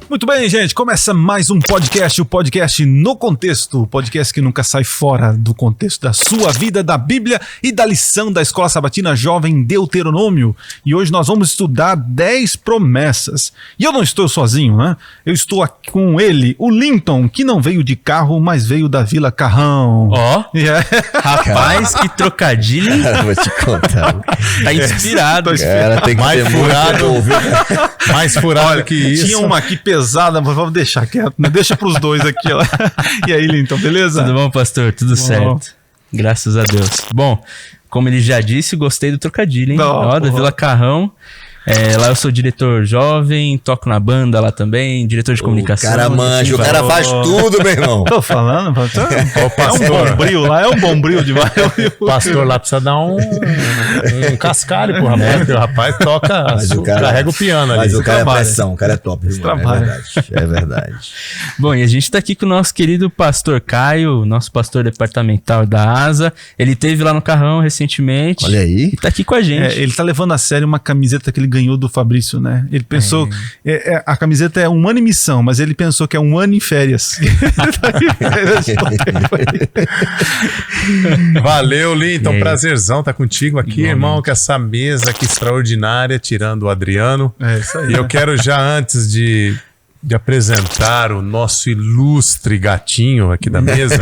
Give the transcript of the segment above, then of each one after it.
Muito bem, gente, começa mais um podcast, o podcast No Contexto, o podcast que nunca sai fora do contexto da sua vida, da Bíblia e da lição da Escola Sabatina Jovem Deuteronômio. E hoje nós vamos estudar 10 promessas. E eu não estou sozinho, né? Eu estou aqui com ele, o Linton, que não veio de carro, mas veio da Vila Carrão. Ó, rapaz, que trocadilho. Cara, vou te contar. Tá inspirado. Cara, tem que mais ter furado, muito mais furado que isso. Tinha uma aqui pesada, mas vamos deixar quieto, né? Deixa pros dois aqui, ó. E aí, Linton, beleza? Tudo bom, pastor? Tudo certo. Graças a Deus. Bom, como ele já disse, gostei do trocadilho, hein? Ó, da Vila Carrão. Lá eu sou diretor jovem, toco na banda lá também, diretor de comunicação. O cara manja, o cara faz tudo, meu irmão. Tô falando, é um bombril lá, é um bombril demais. O pastor lá precisa dar um cascalho pro rapaz, porque o rapaz toca, carrega o piano ali. Mas o cara é pressão, o cara é top, irmão, é verdade. Bom, e a gente tá aqui com o nosso querido pastor Caio, nosso pastor departamental da ASA. Ele esteve lá no Carrão recentemente. Olha aí. E tá aqui com a gente. Ele tá levando a sério uma camiseta que ele ganhou do Fabrício, né? Ele pensou, a camiseta é um ano em missão, mas ele pensou que é um ano em férias. Valeu, Linton, prazerzão tá contigo aqui, irmão, com essa mesa aqui extraordinária, tirando o Adriano. É isso aí. E eu quero já, antes de apresentar o nosso ilustre gatinho aqui da mesa,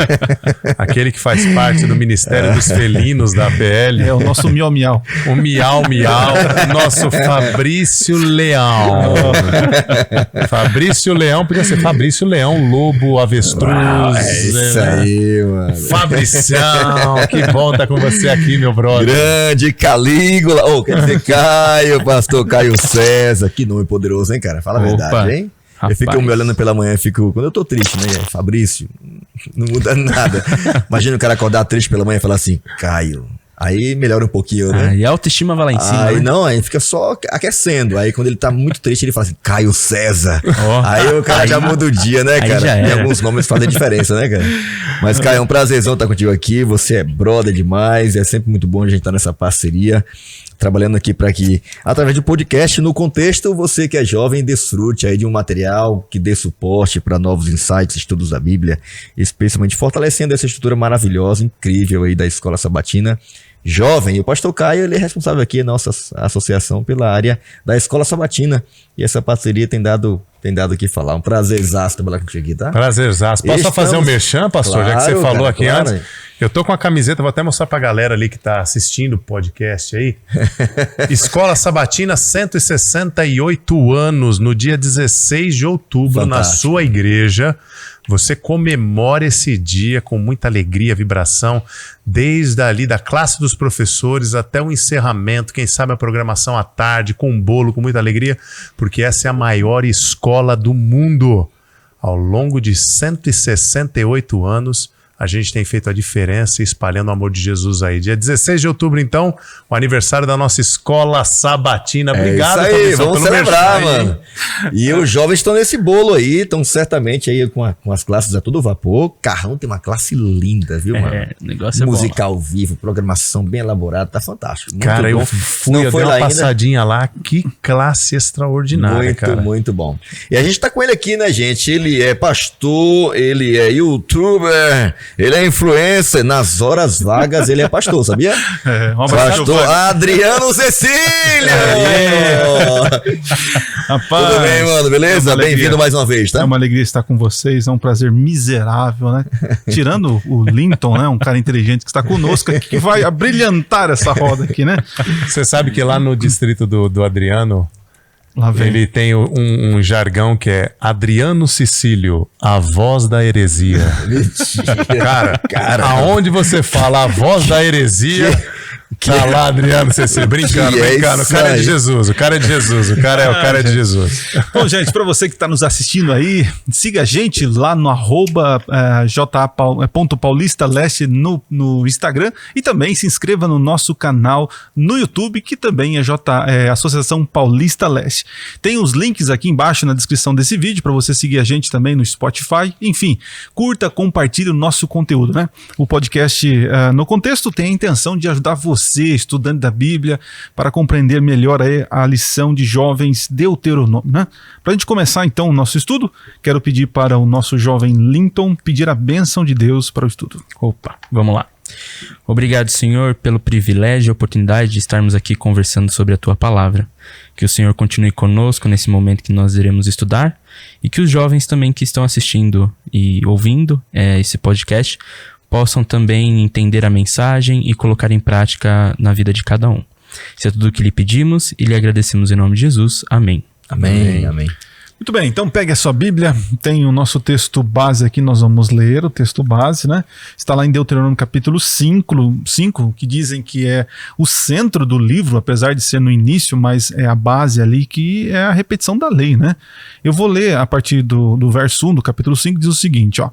aquele que faz parte do Ministério dos Felinos da APL. É o nosso Miau Miau. O Miau Miau, o nosso Fabrício Leão. Fabrício Leão, podia ser Fabrício Leão, Lobo, Avestruz. É isso aí, mano. Fabricião, que bom estar com você aqui, meu brother. Grande Calígula, quer dizer, Caio, pastor Caio César. Que nome poderoso, hein, cara? Fala a verdade, hein? Rapaz. Eu fico me olhando pela manhã, quando eu tô triste, né? Fabrício, não muda nada. Imagina o cara acordar triste pela manhã e falar assim, Caio. Aí melhora um pouquinho, né? E a autoestima vai lá em cima. Aí né? não, aí fica só aquecendo. Aí quando ele tá muito triste, ele fala assim, Caio César. Aí o cara já muda o dia, né, cara? E alguns nomes fazem diferença, né, cara? Mas, Caio, é um prazerzão estar contigo aqui. Você é brother demais. É sempre muito bom a gente estar nessa parceria. Trabalhando aqui para que, através do podcast, no contexto, você que é jovem, desfrute aí de um material que dê suporte para novos insights, estudos da Bíblia, especialmente fortalecendo essa estrutura maravilhosa, incrível aí da Escola Sabatina Jovem. E o pastor Caio, ele é responsável aqui, nossa associação, pela área da Escola Sabatina. E essa parceria tem dado o que falar. Um prazerzaço trabalhar contigo aqui, tá? Prazerzaço. Posso só fazer um merchan, pastor? Claro, já que você falou cara, aqui antes. Eu tô com a camiseta, vou até mostrar pra galera ali que tá assistindo o podcast aí. Escola Sabatina, 168 anos, no dia 16 de outubro, fantástico, na sua igreja. Você comemora esse dia com muita alegria, vibração, desde ali da classe dos professores até o encerramento, quem sabe a programação à tarde, com um bolo, com muita alegria, porque essa é a maior escola do mundo. Ao longo de 168 anos, a gente tem feito a diferença espalhando o amor de Jesus aí. Dia 16 de outubro, então, o aniversário da nossa Escola Sabatina. Obrigado, isso aí, vamos celebrar, mano. E os jovens estão nesse bolo aí, estão certamente aí com as classes a todo vapor. Carrão tem uma classe linda, viu, mano? O negócio é música ao vivo, programação bem elaborada, tá fantástico. Muito cara, bom. Eu fui, eu dei uma passadinha lá, que classe extraordinária, muito, cara. Muito bom. E a gente tá com ele aqui, né, gente? Ele é pastor, ele é youtuber, ele é influencer, nas horas vagas ele é pastor, sabia? Pastor Adriano Cecílio! Rapaz, tudo bem, mano? Beleza? Bem-vindo mais uma vez, tá? É uma alegria estar com vocês, é um prazer miserável, né? Tirando o Linton, né? Um cara inteligente que está conosco aqui, que vai abrilhantar essa roda aqui, né? Você sabe que lá no distrito do Adriano, ele tem um jargão que é Adriano Cecílio, a voz da heresia. Cara, aonde você fala a voz da heresia, tá lá Adriano Cecílio, brincando, o cara é de Jesus, o cara é de Jesus, o cara é de Jesus. Bom, gente, para você que está nos assistindo aí, siga a gente lá no @ja.paulistaleste no Instagram e também se inscreva no nosso canal no YouTube, que também é Associação Paulista Leste. Tem os links aqui embaixo na descrição desse vídeo para você seguir a gente também no Spotify. Enfim, curta, compartilhe o nosso conteúdo, né? O podcast No Contexto tem a intenção de ajudar você você, estudante da Bíblia, para compreender melhor a lição de jovens Deuteronômio, né? Para a gente começar então o nosso estudo, quero pedir para o nosso jovem Linton pedir a bênção de Deus para o estudo. Opa, vamos lá. Obrigado, Senhor, pelo privilégio e oportunidade de estarmos aqui conversando sobre a Tua Palavra. Que o Senhor continue conosco nesse momento que nós iremos estudar e que os jovens também que estão assistindo e ouvindo esse podcast possam também entender a mensagem e colocar em prática na vida de cada um. Isso é tudo o que lhe pedimos e lhe agradecemos em nome de Jesus. Amém. Amém, amém. Muito bem, então pegue a sua Bíblia, tem o nosso texto base aqui, nós vamos ler o texto base, né? Está lá em Deuteronômio capítulo 5, que dizem que é o centro do livro, apesar de ser no início, mas é a base ali, que é a repetição da lei, né? Eu vou ler a partir do verso 1 do capítulo 5, diz o seguinte, ó.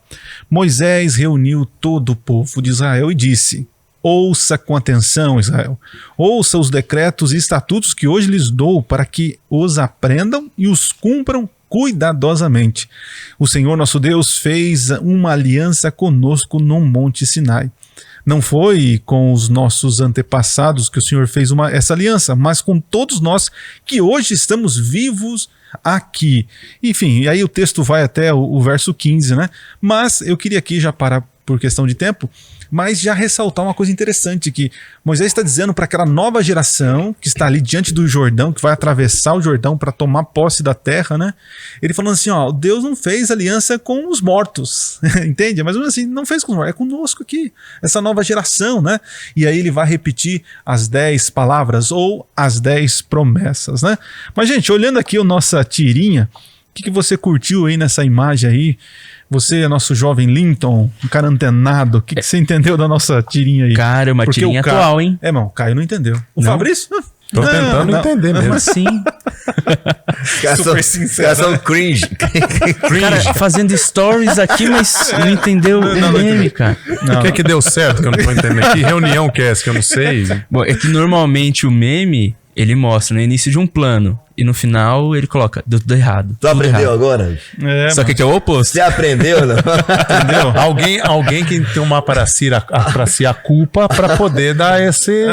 Moisés reuniu todo o povo de Israel e disse: ouça com atenção, Israel. Ouça os decretos e estatutos que hoje lhes dou para que os aprendam e os cumpram cuidadosamente. O Senhor nosso Deus fez uma aliança conosco no Monte Sinai. Não foi com os nossos antepassados que o Senhor fez essa aliança, mas com todos nós que hoje estamos vivos aqui. Enfim, e aí o texto vai até o verso 15, né? Mas eu queria aqui já parar por questão de tempo, mas já ressaltar uma coisa interessante, que Moisés está dizendo para aquela nova geração que está ali diante do Jordão, que vai atravessar o Jordão para tomar posse da terra, né? Ele falando assim, ó, Deus não fez aliança com os mortos, entende? Mas assim, não fez com os mortos, é conosco aqui, essa nova geração, né? E aí ele vai repetir as 10 palavras ou as 10 promessas, né? Mas gente, olhando aqui a nossa tirinha, o que você curtiu aí nessa imagem aí? Você, nosso jovem Linton, um cara antenado, o que você entendeu da nossa tirinha aí? Cara, uma tirinha atual, hein? Mano, o Caio não entendeu. O não? Fabrício? Tô tentando entender mesmo. Como assim? Super sincero. São cringe. Cara, fazendo stories aqui, mas não entendeu o meme, cara. O que deu certo que eu não tô entendendo? Que reunião que é essa que eu não sei? Bom, é que normalmente o meme, ele mostra no início de um plano. E no final ele coloca, deu tudo errado. Tu aprendeu agora? Só que aqui é o oposto. Você aprendeu, não? Entendeu? Alguém que tomar para si a culpa para poder dar esse...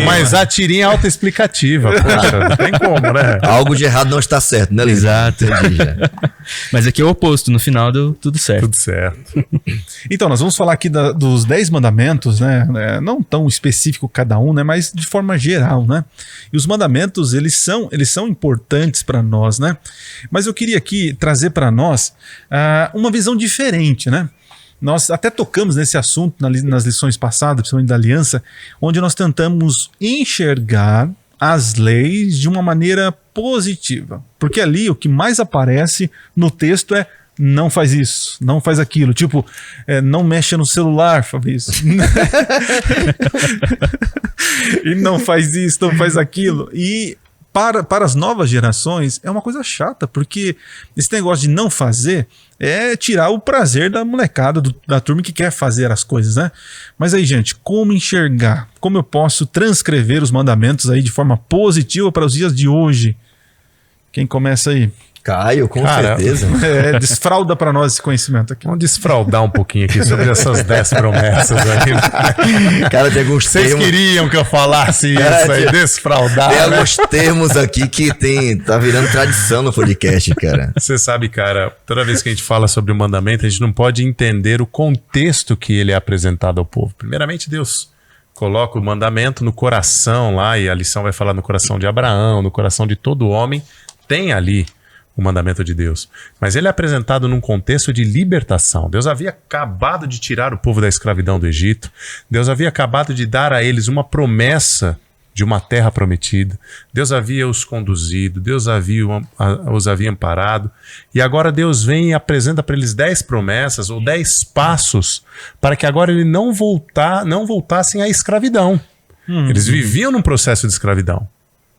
mas a tirinha autoexplicativa. Poxa, não tem como, né? Algo de errado não está certo, né, Lisa? Exato. Mas aqui é o oposto. No final deu tudo certo. Tudo certo. Então, nós vamos falar aqui dos 10 mandamentos, né? Não tão específico cada um, né? Mas de forma geral, né? E os mandamentos, eles são importantes para nós, né? Mas eu queria aqui trazer para nós uma visão diferente, né? Nós até tocamos nesse assunto nas lições passadas, principalmente da aliança, onde nós tentamos enxergar as leis de uma maneira positiva. Porque ali o que mais aparece no texto é não faz isso, não faz aquilo. Tipo, não mexa no celular, Fabrício. E não faz isso, não faz aquilo. E para as novas gerações é uma coisa chata, porque esse negócio de não fazer é tirar o prazer da molecada, da turma que quer fazer as coisas, né? Mas aí, gente, como enxergar? Como eu posso transcrever os mandamentos aí de forma positiva para os dias de hoje? Quem começa aí? Caio, com certeza. Desfralda para nós esse conhecimento aqui. Vamos desfraldar um pouquinho aqui sobre essas 10 promessas aí. Cara, tem alguns Vocês queriam que eu falasse isso aí, desfraldar. Tem alguns termos aqui que tá virando tradição no podcast, cara. Você sabe, cara, toda vez que a gente fala sobre o mandamento, a gente não pode entender o contexto que ele é apresentado ao povo. Primeiramente, Deus coloca o mandamento no coração lá, e a lição vai falar no coração de Abraão, no coração de todo homem, tem ali o mandamento de Deus. Mas ele é apresentado num contexto de libertação. Deus havia acabado de tirar o povo da escravidão do Egito. Deus havia acabado de dar a eles uma promessa de uma terra prometida. Deus havia os conduzido, Deus os havia amparado. E agora Deus vem e apresenta para eles 10 promessas ou 10 passos para que agora eles não voltassem à escravidão. Eles viviam num processo de escravidão.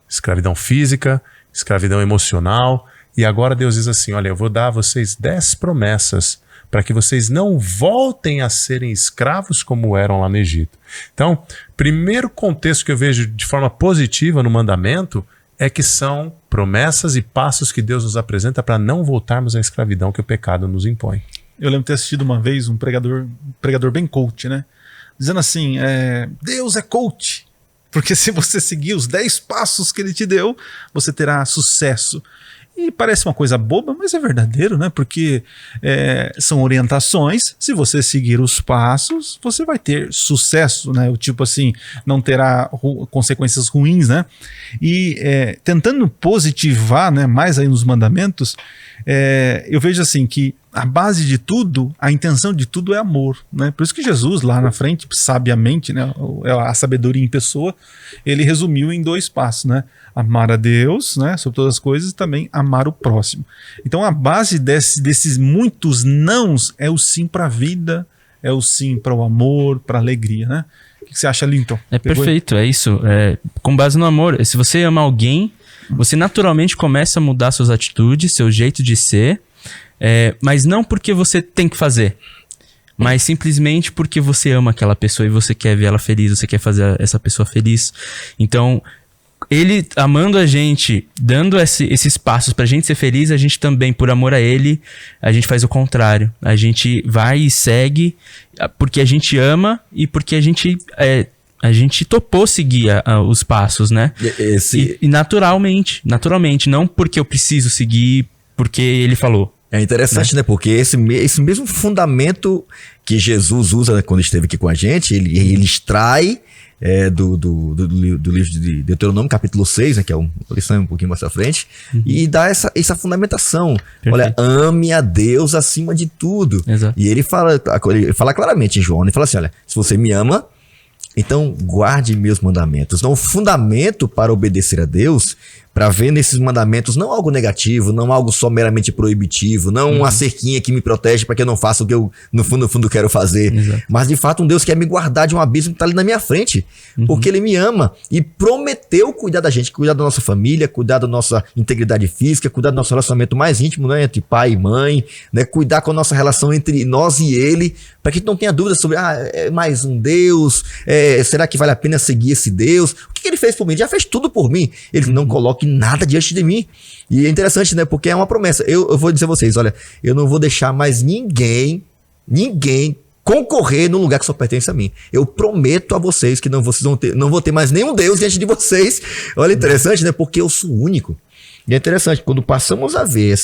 Escravidão física, escravidão emocional. E agora Deus diz assim, olha, eu vou dar a vocês 10 promessas para que vocês não voltem a serem escravos como eram lá no Egito. Então, primeiro contexto que eu vejo de forma positiva no mandamento é que são promessas e passos que Deus nos apresenta para não voltarmos à escravidão que o pecado nos impõe. Eu lembro de ter assistido uma vez um pregador bem coach, né? Dizendo assim, Deus é coach. Porque se você seguir os 10 passos que ele te deu, você terá sucesso. E parece uma coisa boba, mas é verdadeiro, né? Porque são orientações. Se você seguir os passos, você vai ter sucesso, né? O tipo assim, não terá consequências ruins, né? E tentando positivar, né, mais aí nos mandamentos, eu vejo assim que a base de tudo, a intenção de tudo é amor, né? Por isso que Jesus lá na frente, sabiamente, né, a sabedoria em pessoa, ele resumiu em 2 passos, né? Amar a Deus, né, sobre todas as coisas, e também amar o próximo. Então a base desses muitos nãos é o sim para a vida, é o sim para o amor, para a alegria, né? O que você acha, Linton? Perfeito, é isso. Com base no amor, se você ama alguém, você naturalmente começa a mudar suas atitudes, seu jeito de ser, mas não porque você tem que fazer, mas simplesmente porque você ama aquela pessoa e você quer ver ela feliz, você quer fazer essa pessoa feliz. Então, ele amando a gente, dando esses passos pra gente ser feliz, a gente também, por amor a ele, a gente faz o contrário. A gente vai e segue porque a gente ama e porque a gente topou seguir os passos, né? E naturalmente, não porque eu preciso seguir, porque ele falou. É interessante, né? Porque esse mesmo fundamento que Jesus usa quando esteve aqui com a gente, ele extrai do livro de Deuteronômio, capítulo 6, né, que é uma lição um pouquinho mais à frente, e dá essa fundamentação. Perfeito. Olha, ame a Deus acima de tudo. Exato. E ele fala claramente em João, ele fala assim, olha, se você me ama, então guarde meus mandamentos. Então o fundamento para obedecer a Deus, para ver nesses mandamentos não algo negativo, não algo só meramente proibitivo, não uma cerquinha que me protege para que eu não faça o que eu no fundo quero fazer. Exato. Mas de fato um Deus quer me guardar de um abismo que está ali na minha frente, porque ele me ama e prometeu cuidar da gente, cuidar da nossa família, cuidar da nossa integridade física, cuidar do nosso relacionamento mais íntimo, né, entre pai e mãe, né, cuidar com a nossa relação entre nós e ele, para que a gente não tenha dúvida sobre é mais um Deus, será que vale a pena seguir esse Deus? O que ele fez por mim? Ele já fez tudo por mim. Ele não coloque nada diante de mim. E é interessante, né? Porque é uma promessa. Eu vou dizer a vocês, olha, eu não vou deixar mais ninguém concorrer no lugar que só pertence a mim. Eu prometo a vocês que não vou ter mais nenhum Deus diante de vocês. Olha, interessante, né? Porque eu sou único. E é interessante, quando passamos a ver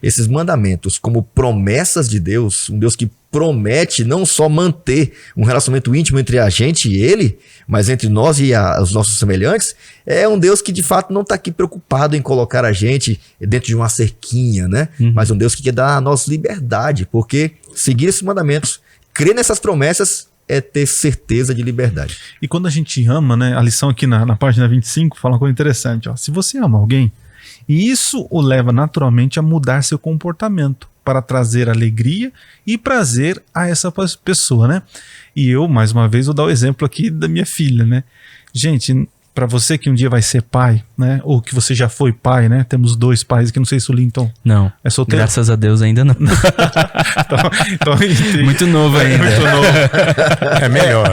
esses mandamentos como promessas de Deus, um Deus que promete não só manter um relacionamento íntimo entre a gente e ele, mas entre nós e os nossos semelhantes, é um Deus que de fato não está aqui preocupado em colocar a gente dentro de uma cerquinha, né? Mas um Deus que quer dar a nós liberdade, porque seguir esses mandamentos, crer nessas promessas, é ter certeza de liberdade. E quando a gente ama, né? A lição aqui na página 25 fala uma coisa interessante, ó. Se você ama alguém, e isso o leva naturalmente a mudar seu comportamento para trazer alegria e prazer a essa pessoa, né? E eu, mais uma vez, vou dar o exemplo aqui da minha filha, né? Gente, para você que um dia vai ser pai, né? Ou que você já foi pai, né? Temos 2 pais aqui, não sei se o Linton não é solteiro. Graças a Deus ainda não. então, muito novo ainda. Muito novo. É melhor.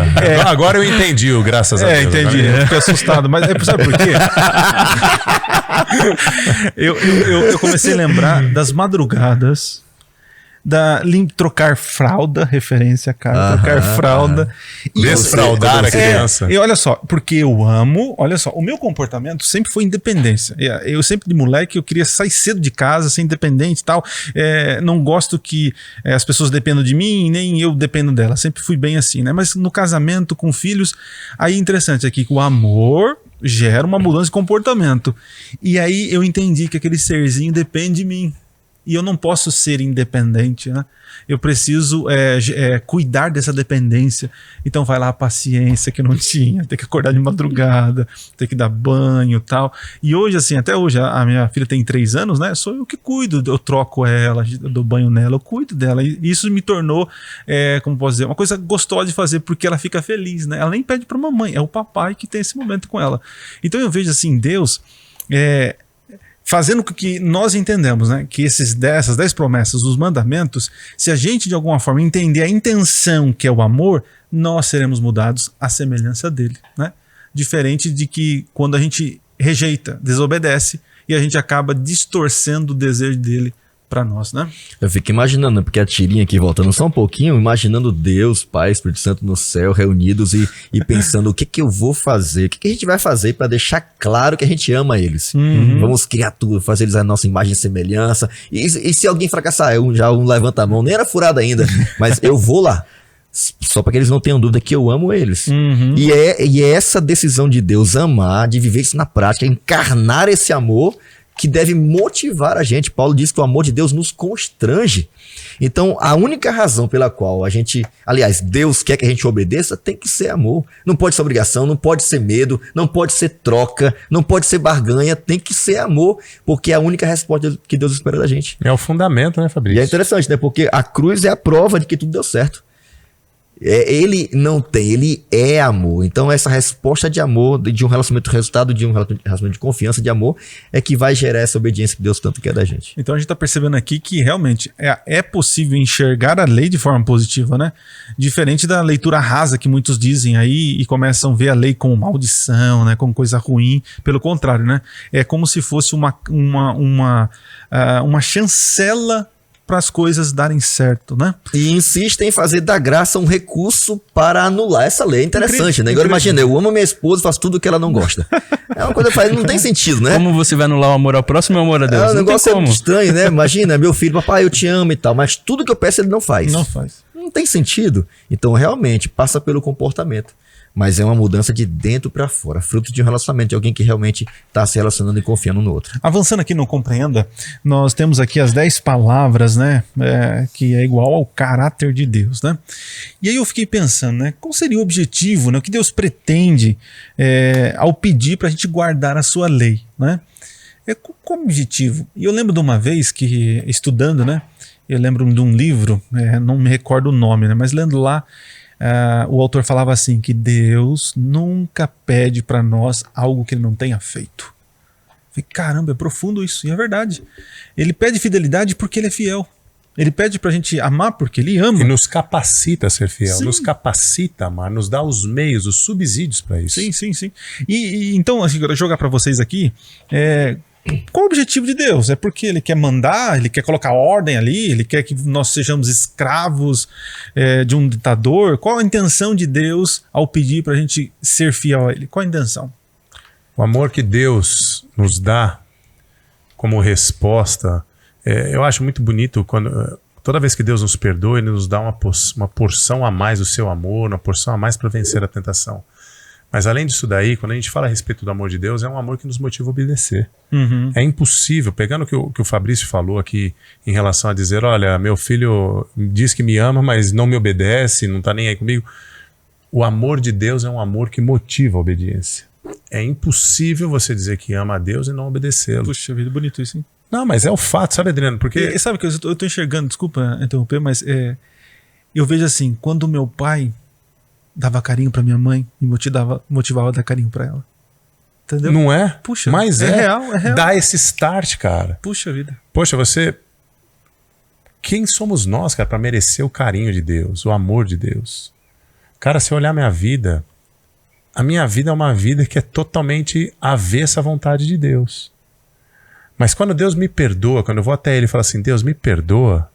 Agora eu entendi o graças a Deus. Entendi. Eu fiquei assustado, mas sabe por quê? eu comecei a lembrar das madrugadas trocar fralda, referência, cara, trocar fralda. Desfraudar a criança. E olha só, porque eu amo, olha só, o meu comportamento sempre foi independência. Eu sempre de moleque, eu queria sair cedo de casa, ser independente e tal. Não gosto que as pessoas dependam de mim, nem eu dependo delas. Sempre fui bem assim, né? Mas no casamento, com filhos, aí interessante aqui que o amor gera uma mudança de comportamento. E aí eu entendi que aquele serzinho depende de mim. E eu não posso ser independente, né? Eu preciso cuidar dessa dependência. Então vai lá a paciência que não tinha, ter que acordar de madrugada, ter que dar banho e tal. E hoje, assim, até hoje, a minha filha tem 3 anos, né? Sou eu que cuido, eu troco ela, eu dou banho nela, eu cuido dela. E isso me tornou, como posso dizer, uma coisa gostosa de fazer, porque ela fica feliz, né? Ela nem pede pra mamãe, é o papai que tem esse momento com ela. Então eu vejo assim, Deus fazendo com que nós entendamos, né, que essas 10 promessas, os mandamentos, se a gente de alguma forma entender a intenção que é o amor, nós seremos mudados à semelhança dele, né? Diferente de que quando a gente rejeita, desobedece, e a gente acaba distorcendo o desejo dele para nós, né? Eu fico imaginando, porque a tirinha aqui, voltando só um pouquinho, imaginando Deus, Pai, Espírito Santo no céu, reunidos e pensando o que eu vou fazer, o que a gente vai fazer para deixar claro que a gente ama eles. Vamos criar tudo, fazer eles a nossa imagem e semelhança. E se alguém fracassar, um levanta a mão, nem era furado ainda, mas eu vou lá. Só para que eles não tenham dúvida que eu amo eles. E é essa decisão de Deus amar, de viver isso na prática, encarnar esse amor que deve motivar a gente. Paulo diz que o amor de Deus nos constrange. Então, a única razão pela qual Deus quer que a gente obedeça tem que ser amor. Não pode ser obrigação, não pode ser medo, não pode ser troca, não pode ser barganha, tem que ser amor, porque é a única resposta que Deus espera da gente. É o fundamento, né, Fabrício? E é interessante, né? Porque a cruz é a prova de que tudo deu certo. Ele é amor. Então essa resposta de amor, de um relacionamento, resultado de um relacionamento de confiança, de amor, é que vai gerar essa obediência que Deus tanto quer da gente. Então a gente está percebendo aqui que realmente é possível enxergar a lei de forma positiva, né? Diferente da leitura rasa que muitos dizem aí e começam a ver a lei como maldição, né? Como coisa ruim. Pelo contrário, né? É como se fosse uma chancela para as coisas darem certo, né? E insistem em fazer da graça um recurso para anular essa lei. É interessante, né? Agora imagina, eu amo minha esposa e faço tudo que ela não gosta. É uma coisa que não tem sentido, né? Como você vai anular o amor ao próximo e o amor a Deus? Um negócio muito estranho, né? Imagina, meu filho, papai, eu te amo e tal, mas tudo que eu peço ele não faz. Não faz. Não tem sentido. Então, realmente, passa pelo comportamento. Mas é uma mudança de dentro para fora, fruto de um relacionamento, de alguém que realmente está se relacionando e confiando no outro. Avançando aqui no Compreenda, nós temos aqui as 10 palavras, né, que é igual ao caráter de Deus, né? E aí eu fiquei pensando, né, qual seria o objetivo, né, o que Deus pretende ao pedir para a gente guardar a sua lei, né? Qual o objetivo? E eu lembro de uma vez que, estudando, né, eu lembro de um livro, não me recordo o nome, né, mas lendo lá, o autor falava assim, que Deus nunca pede para nós algo que ele não tenha feito. Eu falei, caramba, é profundo isso, e é verdade. Ele pede fidelidade porque ele é fiel. Ele pede pra gente amar porque ele ama. E nos capacita a ser fiel, Sim. Nos capacita a amar, nos dá os meios, os subsídios para isso. Sim. E então, assim, eu jogar para vocês aqui, qual o objetivo de Deus? É porque ele quer mandar, ele quer colocar ordem ali, ele quer que nós sejamos escravos de um ditador? Qual a intenção de Deus ao pedir pra gente ser fiel a ele? Qual a intenção? O amor que Deus nos dá como resposta, eu acho muito bonito toda vez que Deus nos perdoa, ele nos dá uma porção a mais do seu amor, uma porção a mais para vencer a tentação. Mas além disso daí, quando a gente fala a respeito do amor de Deus, é um amor que nos motiva a obedecer. É impossível, pegando o que o Fabrício falou aqui em relação a dizer, olha, meu filho diz que me ama, mas não me obedece, não está nem aí comigo. O amor de Deus é um amor que motiva a obediência. É impossível você dizer que ama a Deus e não obedecê-lo. Puxa vida, bonito isso, hein? Não, mas é o fato, sabe, Adriano? Porque... sabe que eu tô enxergando, desculpa interromper, mas eu vejo assim, quando meu pai dava carinho pra minha mãe e motivava a dar carinho pra ela. Entendeu? Não é? Puxa, mas é real. Dá esse start, cara. Puxa vida. Poxa, quem somos nós, cara, pra merecer o carinho de Deus, o amor de Deus? Cara, se eu olhar a minha vida é uma vida que é totalmente avessa à vontade de Deus. Mas quando Deus me perdoa, quando eu vou até Ele e falo assim, Deus me perdoa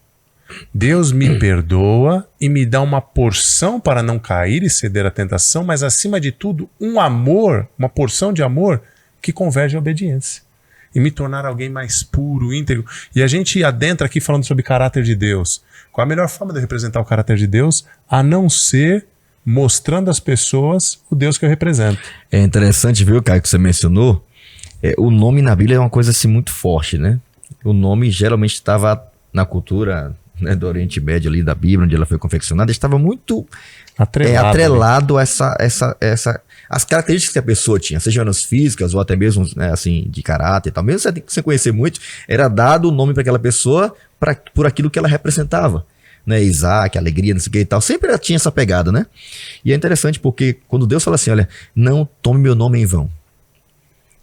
e me dá uma porção para não cair e ceder à tentação, mas acima de tudo, um amor, uma porção de amor que converge à obediência. E me tornar alguém mais puro, íntegro. E a gente adentra aqui falando sobre caráter de Deus. Qual a melhor forma de representar o caráter de Deus? A não ser mostrando às pessoas o Deus que eu represento. É interessante, viu, Caio, que você mencionou. O nome na Bíblia é uma coisa assim muito forte, né? O nome geralmente estava na cultura, né, do Oriente Médio ali, da Bíblia, onde ela foi confeccionada, estava muito atrelado a as características que a pessoa tinha, sejam elas físicas ou até mesmo, né, assim, de caráter e tal. Mesmo sem conhecer muito, era dado o nome para aquela pessoa por aquilo que ela representava. Né, Isaac, alegria, não sei o que e tal. Sempre tinha essa pegada, né? E é interessante porque quando Deus fala assim, olha, não tome meu nome em vão.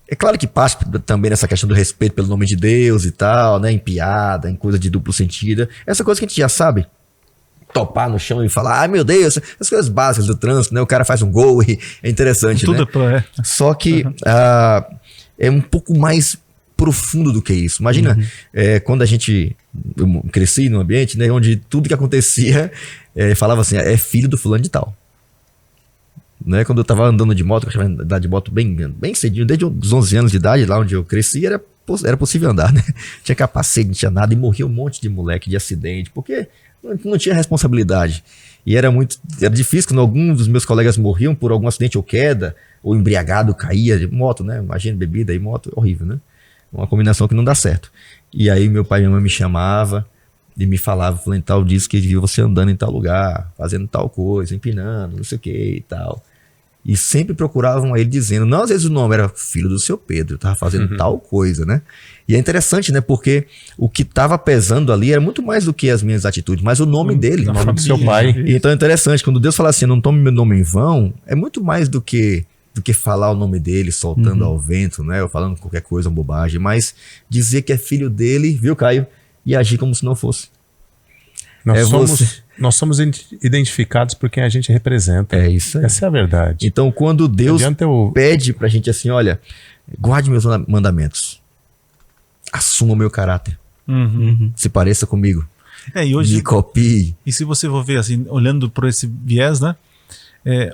É claro que passa também nessa questão do respeito pelo nome de Deus e tal, né? Em piada, em coisa de duplo sentido. Essa coisa que a gente já sabe. Topar no chão e falar, ai meu Deus, as coisas básicas do trânsito, né? O cara faz um gol e é interessante, tudo né? Só que é um pouco mais profundo do que isso. Imagina, quando eu cresci num ambiente, né, onde tudo que acontecia, falava assim, é filho do fulano de tal. Né? Quando eu tava andando de moto, eu achava andar de moto bem cedinho, desde os 11 anos de idade, lá onde eu cresci, era possível andar, né? Tinha capacete, não tinha nada, e morria um monte de moleque de acidente, porque não tinha responsabilidade. E era difícil quando alguns dos meus colegas morriam por algum acidente ou queda, ou embriagado, caía de moto, né? Imagina, bebida e moto, é horrível, né? Uma combinação que não dá certo. E aí meu pai e minha mãe me chamava e me falava, falando, tal, disse que viu você andando em tal lugar, fazendo tal coisa, empinando, não sei o que e tal. E sempre procuravam ele dizendo, não, às vezes o nome era filho do seu Pedro, tava fazendo tal coisa, né? E é interessante, né? Porque o que tava pesando ali era muito mais do que as minhas atitudes, mas o nome dele. O nome do seu pai. E então é interessante, quando Deus fala assim, não tome meu nome em vão, é muito mais do que falar o nome dele, soltando ao vento, né? Ou falando qualquer coisa, uma bobagem, mas dizer que é filho dele, viu, Caio? E agir como se não fosse. Nós somos identificados por quem a gente representa. É isso aí. Essa é a verdade. Então, quando Deus pede pra gente assim, olha, guarde meus mandamentos, assuma o meu caráter, se pareça comigo, e hoje, me copie. E se você for ver assim, olhando por esse viés, né?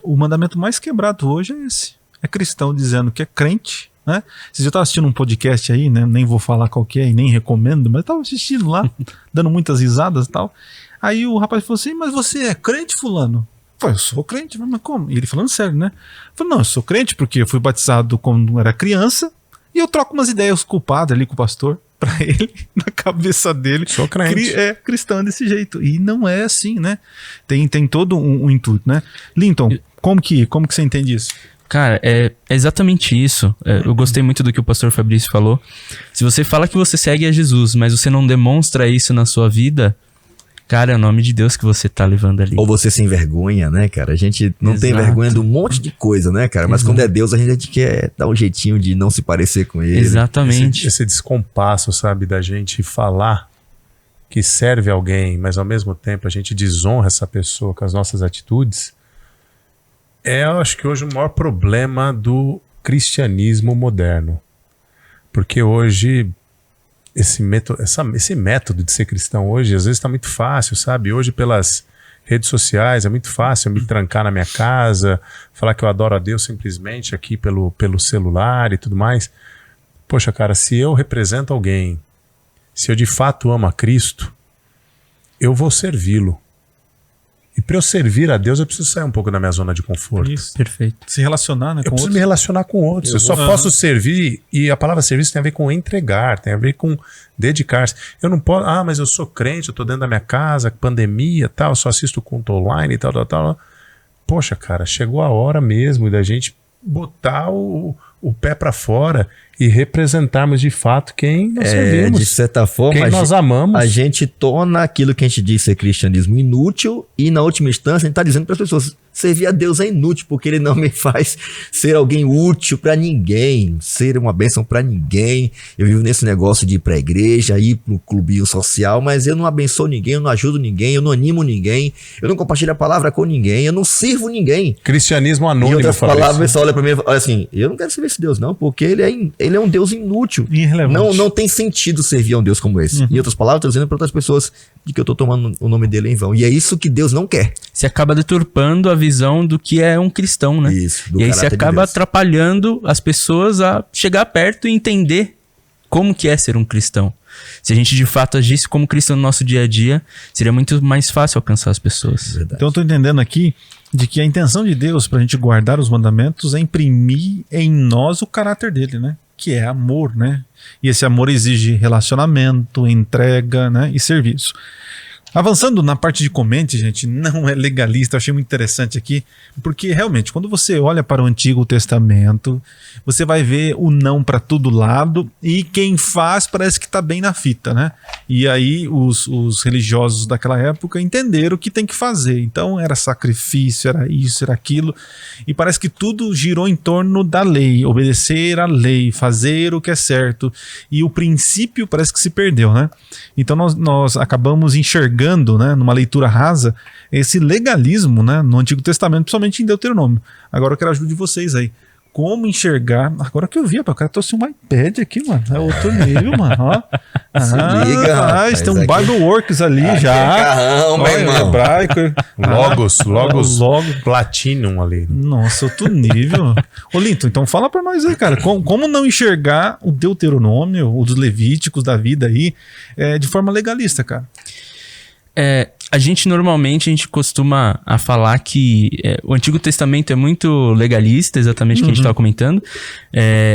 O mandamento mais quebrado hoje é esse. É cristão dizendo que é crente, né? Se eu estava assistindo um podcast aí, né? Nem vou falar qual que é e nem recomendo, mas estava assistindo lá, dando muitas risadas e tal. Aí o rapaz falou assim, mas você é crente, fulano? Eu falei, eu sou crente, mas como? E ele falando sério, né? Eu falei, não, eu sou crente porque eu fui batizado quando era criança e eu troco umas ideias com o padre ali, com o pastor, pra ele, na cabeça dele. Sou crente. É cristão desse jeito. E não é assim, né? Tem todo um intuito, né? Linton, como que você entende isso? Cara, é exatamente isso. Eu gostei muito do que o pastor Fabrício falou. Se você fala que você segue a Jesus, mas você não demonstra isso na sua vida, cara, é o nome de Deus que você tá levando ali. Ou você se envergonha, né, cara? A gente não tem vergonha de um monte de coisa, né, cara? Mas quando é Deus, a gente quer dar um jeitinho de não se parecer com ele. Exatamente. Esse descompasso, sabe, da gente falar que serve alguém, mas ao mesmo tempo a gente desonra essa pessoa com as nossas atitudes, eu acho que hoje o maior problema do cristianismo moderno. Porque hoje esse método de ser cristão hoje, às vezes está muito fácil, sabe? Hoje pelas redes sociais é muito fácil eu me trancar na minha casa, falar que eu adoro a Deus simplesmente aqui pelo celular e tudo mais. Poxa, cara, se eu represento alguém, se eu de fato amo a Cristo, eu vou servi-lo. E para eu servir a Deus, eu preciso sair um pouco da minha zona de conforto. Isso, perfeito. Se relacionar, né, com outros. Eu preciso me relacionar com outros. Eu só posso servir, e a palavra serviço tem a ver com entregar, tem a ver com dedicar-se. Eu não posso, mas eu sou crente, eu tô dentro da minha casa, pandemia, tal, só assisto culto online e tal. Poxa, cara, chegou a hora mesmo da gente botar o pé para fora e representarmos de fato quem nós servimos. De certa forma, quem nós amamos. A gente torna aquilo que a gente diz ser cristianismo inútil e, na última instância, a gente está dizendo para as pessoas, servir a Deus é inútil porque ele não me faz ser alguém útil para ninguém, ser uma bênção para ninguém. Eu vivo nesse negócio de ir para a igreja, ir para o clubinho social, mas eu não abençoo ninguém, eu não ajudo ninguém, eu não animo ninguém, eu não compartilho a palavra com ninguém, eu não sirvo ninguém. Cristianismo anônimo. Em outras palavras, o pessoal olha para mim e olha assim, eu não quero servir esse Deus não, porque ele é um Deus inútil. Irrelevante. Não tem sentido servir a um Deus como esse. Em outras palavras, eu estou dizendo para outras pessoas de que eu estou tomando o nome dele em vão. E é isso que Deus não quer. Você acaba deturpando a visão do que é um cristão, né? Isso, e aí você acaba atrapalhando as pessoas a chegar perto e entender como que é ser um cristão. Se a gente de fato agisse como cristão no nosso dia a dia, seria muito mais fácil alcançar as pessoas. Verdade. Então eu estou entendendo aqui de que a intenção de Deus para a gente guardar os mandamentos é imprimir em nós o caráter dele, né? Que é amor, né? E esse amor exige relacionamento, entrega, né? E serviço. Avançando na parte de comente, gente, não é legalista, eu achei muito interessante aqui, porque realmente, quando você olha para o Antigo Testamento, você vai ver o não para todo lado, e quem faz parece que está bem na fita, né? E aí os religiosos daquela época entenderam o que tem que fazer, então era sacrifício, era isso, era aquilo, e parece que tudo girou em torno da lei, obedecer à lei, fazer o que é certo, e o princípio parece que se perdeu, né? Então nós acabamos enxergando, né, numa leitura rasa, esse legalismo, né, no Antigo Testamento, principalmente em Deuteronômio. Agora eu quero a ajuda de vocês aí. como enxergar. Agora que eu vi, o cara trouxe um iPad aqui, mano. É outro nível, mano. Ó. Se liga, rapaz, tem um Bible Works ali já. Caramba, olha, irmão. Hebraico. Logos Platinum ali. Nossa, outro nível. Ô, Linton, então fala pra nós aí, cara. Como não enxergar o Deuteronômio, os Levíticos da vida aí, de forma legalista, cara? A gente costuma a falar que o Antigo Testamento é muito legalista, exatamente o que a gente estava comentando,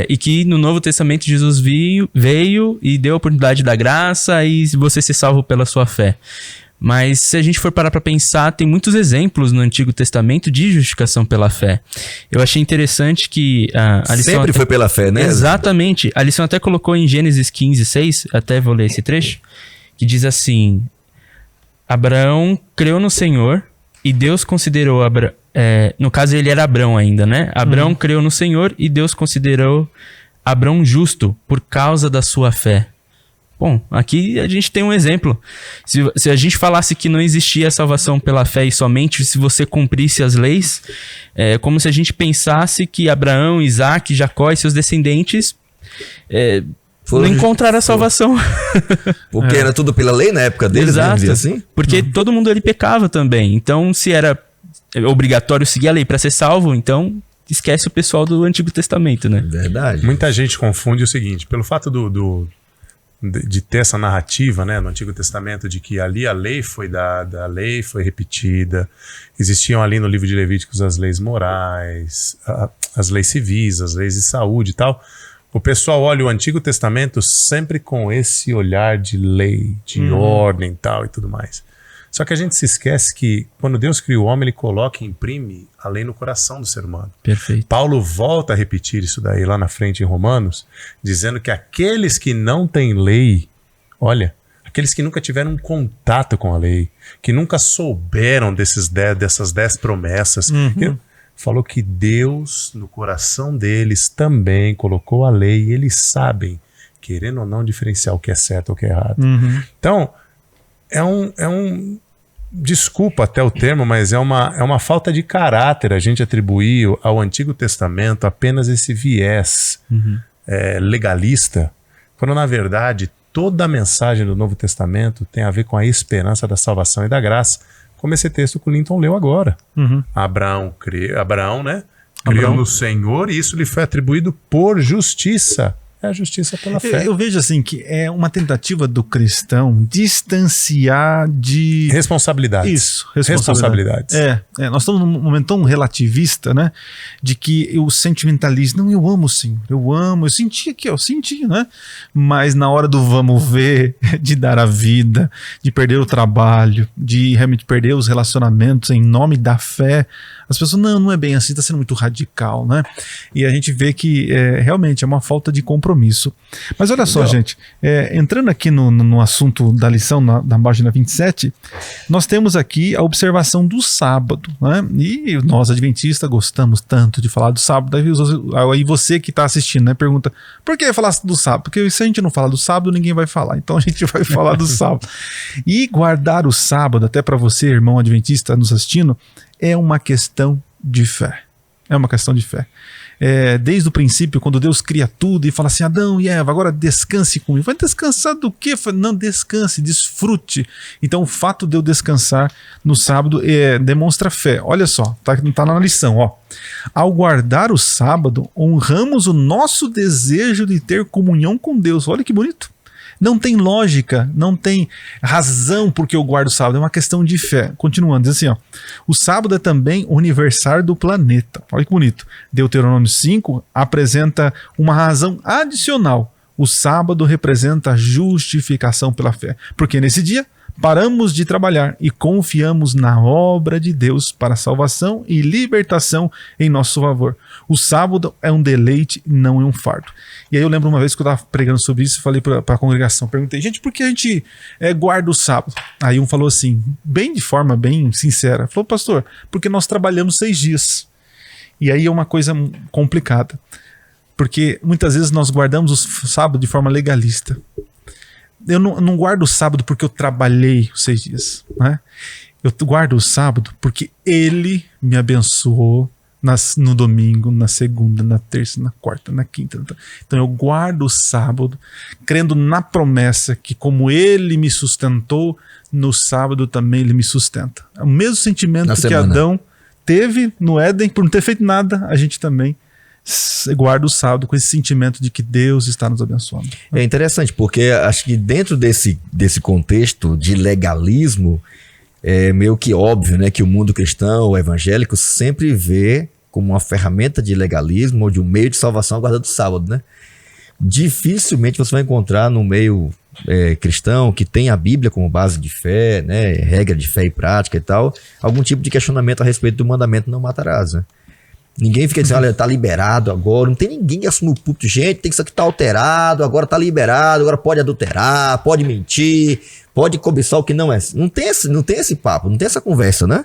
e que no Novo Testamento Jesus veio e deu a oportunidade da graça e você ser salvo pela sua fé. Mas se a gente for parar para pensar, tem muitos exemplos no Antigo Testamento de justificação pela fé. Eu achei interessante que a lição... Sempre foi pela fé, né? Exatamente. A lição até colocou em Gênesis 15:6, até vou ler esse trecho, que diz assim... Abraão creu no Senhor e Deus considerou... no caso, ele era Abrão ainda, né? Abraão creu no Senhor e Deus considerou Abrão justo por causa da sua fé. Bom, aqui a gente tem um exemplo. Se a gente falasse que não existia salvação pela fé e somente se você cumprisse as leis, é como se a gente pensasse que Abraão, Isaac, Jacó e seus descendentes... não encontraram a salvação. Porque era tudo pela lei na época deles, exato, né? Assim? Porque todo mundo ali pecava também. Então, se era obrigatório seguir a lei para ser salvo, então esquece o pessoal do Antigo Testamento, né? Verdade. Muita gente confunde o seguinte, pelo fato de ter essa narrativa, né, no Antigo Testamento, de que ali a lei foi dada, a lei foi repetida, existiam ali no livro de Levíticos as leis morais, as leis civis, as leis de saúde e tal. O pessoal olha o Antigo Testamento sempre com esse olhar de lei, de ordem e tal e tudo mais. Só que a gente se esquece que quando Deus cria o homem, ele coloca e imprime a lei no coração do ser humano. Perfeito. Paulo volta a repetir isso daí lá na frente em Romanos, dizendo que aqueles que não têm lei, olha, aqueles que nunca tiveram um contato com a lei, que nunca souberam dessas 10 promessas, falou que Deus, no coração deles, também colocou a lei e eles sabem, querendo ou não, diferenciar o que é certo ou o que é errado. Então, desculpa até o termo, mas é uma falta de caráter a gente atribuir ao Antigo Testamento apenas esse viés legalista, quando na verdade toda a mensagem do Novo Testamento tem a ver com a esperança da salvação e da graça, como esse texto que o Linton leu agora. Abraão, né? Creu no Senhor e isso lhe foi atribuído por justiça. É a justiça pela fé. Eu vejo assim que é uma tentativa do cristão distanciar de... responsabilidades. Isso, responsabilidades. Nós estamos num momento tão relativista, né? De que o sentimentalismo, não, eu amo o Senhor, eu senti aqui, eu senti, né? Mas na hora do vamos ver, de dar a vida, de perder o trabalho, de realmente perder os relacionamentos em nome da fé, as pessoas, não é bem assim, está sendo muito radical, né? E a gente vê que realmente é uma falta de compromisso. Mas olha só, gente, entrando aqui no assunto da lição, na página 27, nós temos aqui a observação do sábado, né? E nós, adventistas, gostamos tanto de falar do sábado. Aí você que está assistindo, né, pergunta, por que falar do sábado? Porque se a gente não falar do sábado, ninguém vai falar. Então a gente vai falar do sábado. E guardar o sábado, até para você, irmão adventista, nos assistindo, é uma questão de fé. É uma questão de fé. Desde o princípio, quando Deus cria tudo e fala assim, Adão e Eva, agora descanse comigo. Vai descansar do quê? Não, descanse, desfrute. Então o fato de eu descansar no sábado demonstra fé. Olha só, tá na lição, ó. Ao guardar o sábado, honramos o nosso desejo de ter comunhão com Deus. Olha que bonito. Não tem lógica, não tem razão porque eu guardo o sábado, é uma questão de fé. Continuando, diz assim, ó, o sábado é também o aniversário do planeta. Olha que bonito. Deuteronômio 5 apresenta uma razão adicional. O sábado representa a justificação pela fé, porque nesse dia paramos de trabalhar e confiamos na obra de Deus para salvação e libertação em nosso favor. O sábado é um deleite, não é um fardo. E aí eu lembro uma vez que eu estava pregando sobre isso, falei para a congregação, perguntei, gente, por que a gente guarda o sábado? Aí um falou assim, de forma bem sincera, falou, pastor, porque nós trabalhamos 6 dias. E aí é uma coisa complicada, porque muitas vezes nós guardamos o sábado de forma legalista. Eu não guardo o sábado porque eu trabalhei os 6 dias, né? Eu guardo o sábado porque Ele me abençoou no domingo, na segunda, na terça, na quarta, na quinta. Então eu guardo o sábado, crendo na promessa que como ele me sustentou, no sábado também ele me sustenta. O mesmo sentimento que Adão teve no Éden por não ter feito nada, a gente também guarda o sábado com esse sentimento de que Deus está nos abençoando. É interessante, porque acho que dentro desse contexto de legalismo, é meio que óbvio, né, que o mundo cristão, o evangélico, sempre vê como uma ferramenta de legalismo ou de um meio de salvação a guarda do sábado, né? Dificilmente você vai encontrar no meio cristão que tem a Bíblia como base de fé, né, regra de fé e prática e tal, algum tipo de questionamento a respeito do mandamento não matarás, né? Ninguém fica dizendo, olha, tá liberado agora, não tem ninguém que assume o púlpito, gente, tem que isso aqui tá alterado, agora tá liberado, agora pode adulterar, pode mentir, pode cobiçar o que não é. Não tem esse papo, não tem essa conversa, né?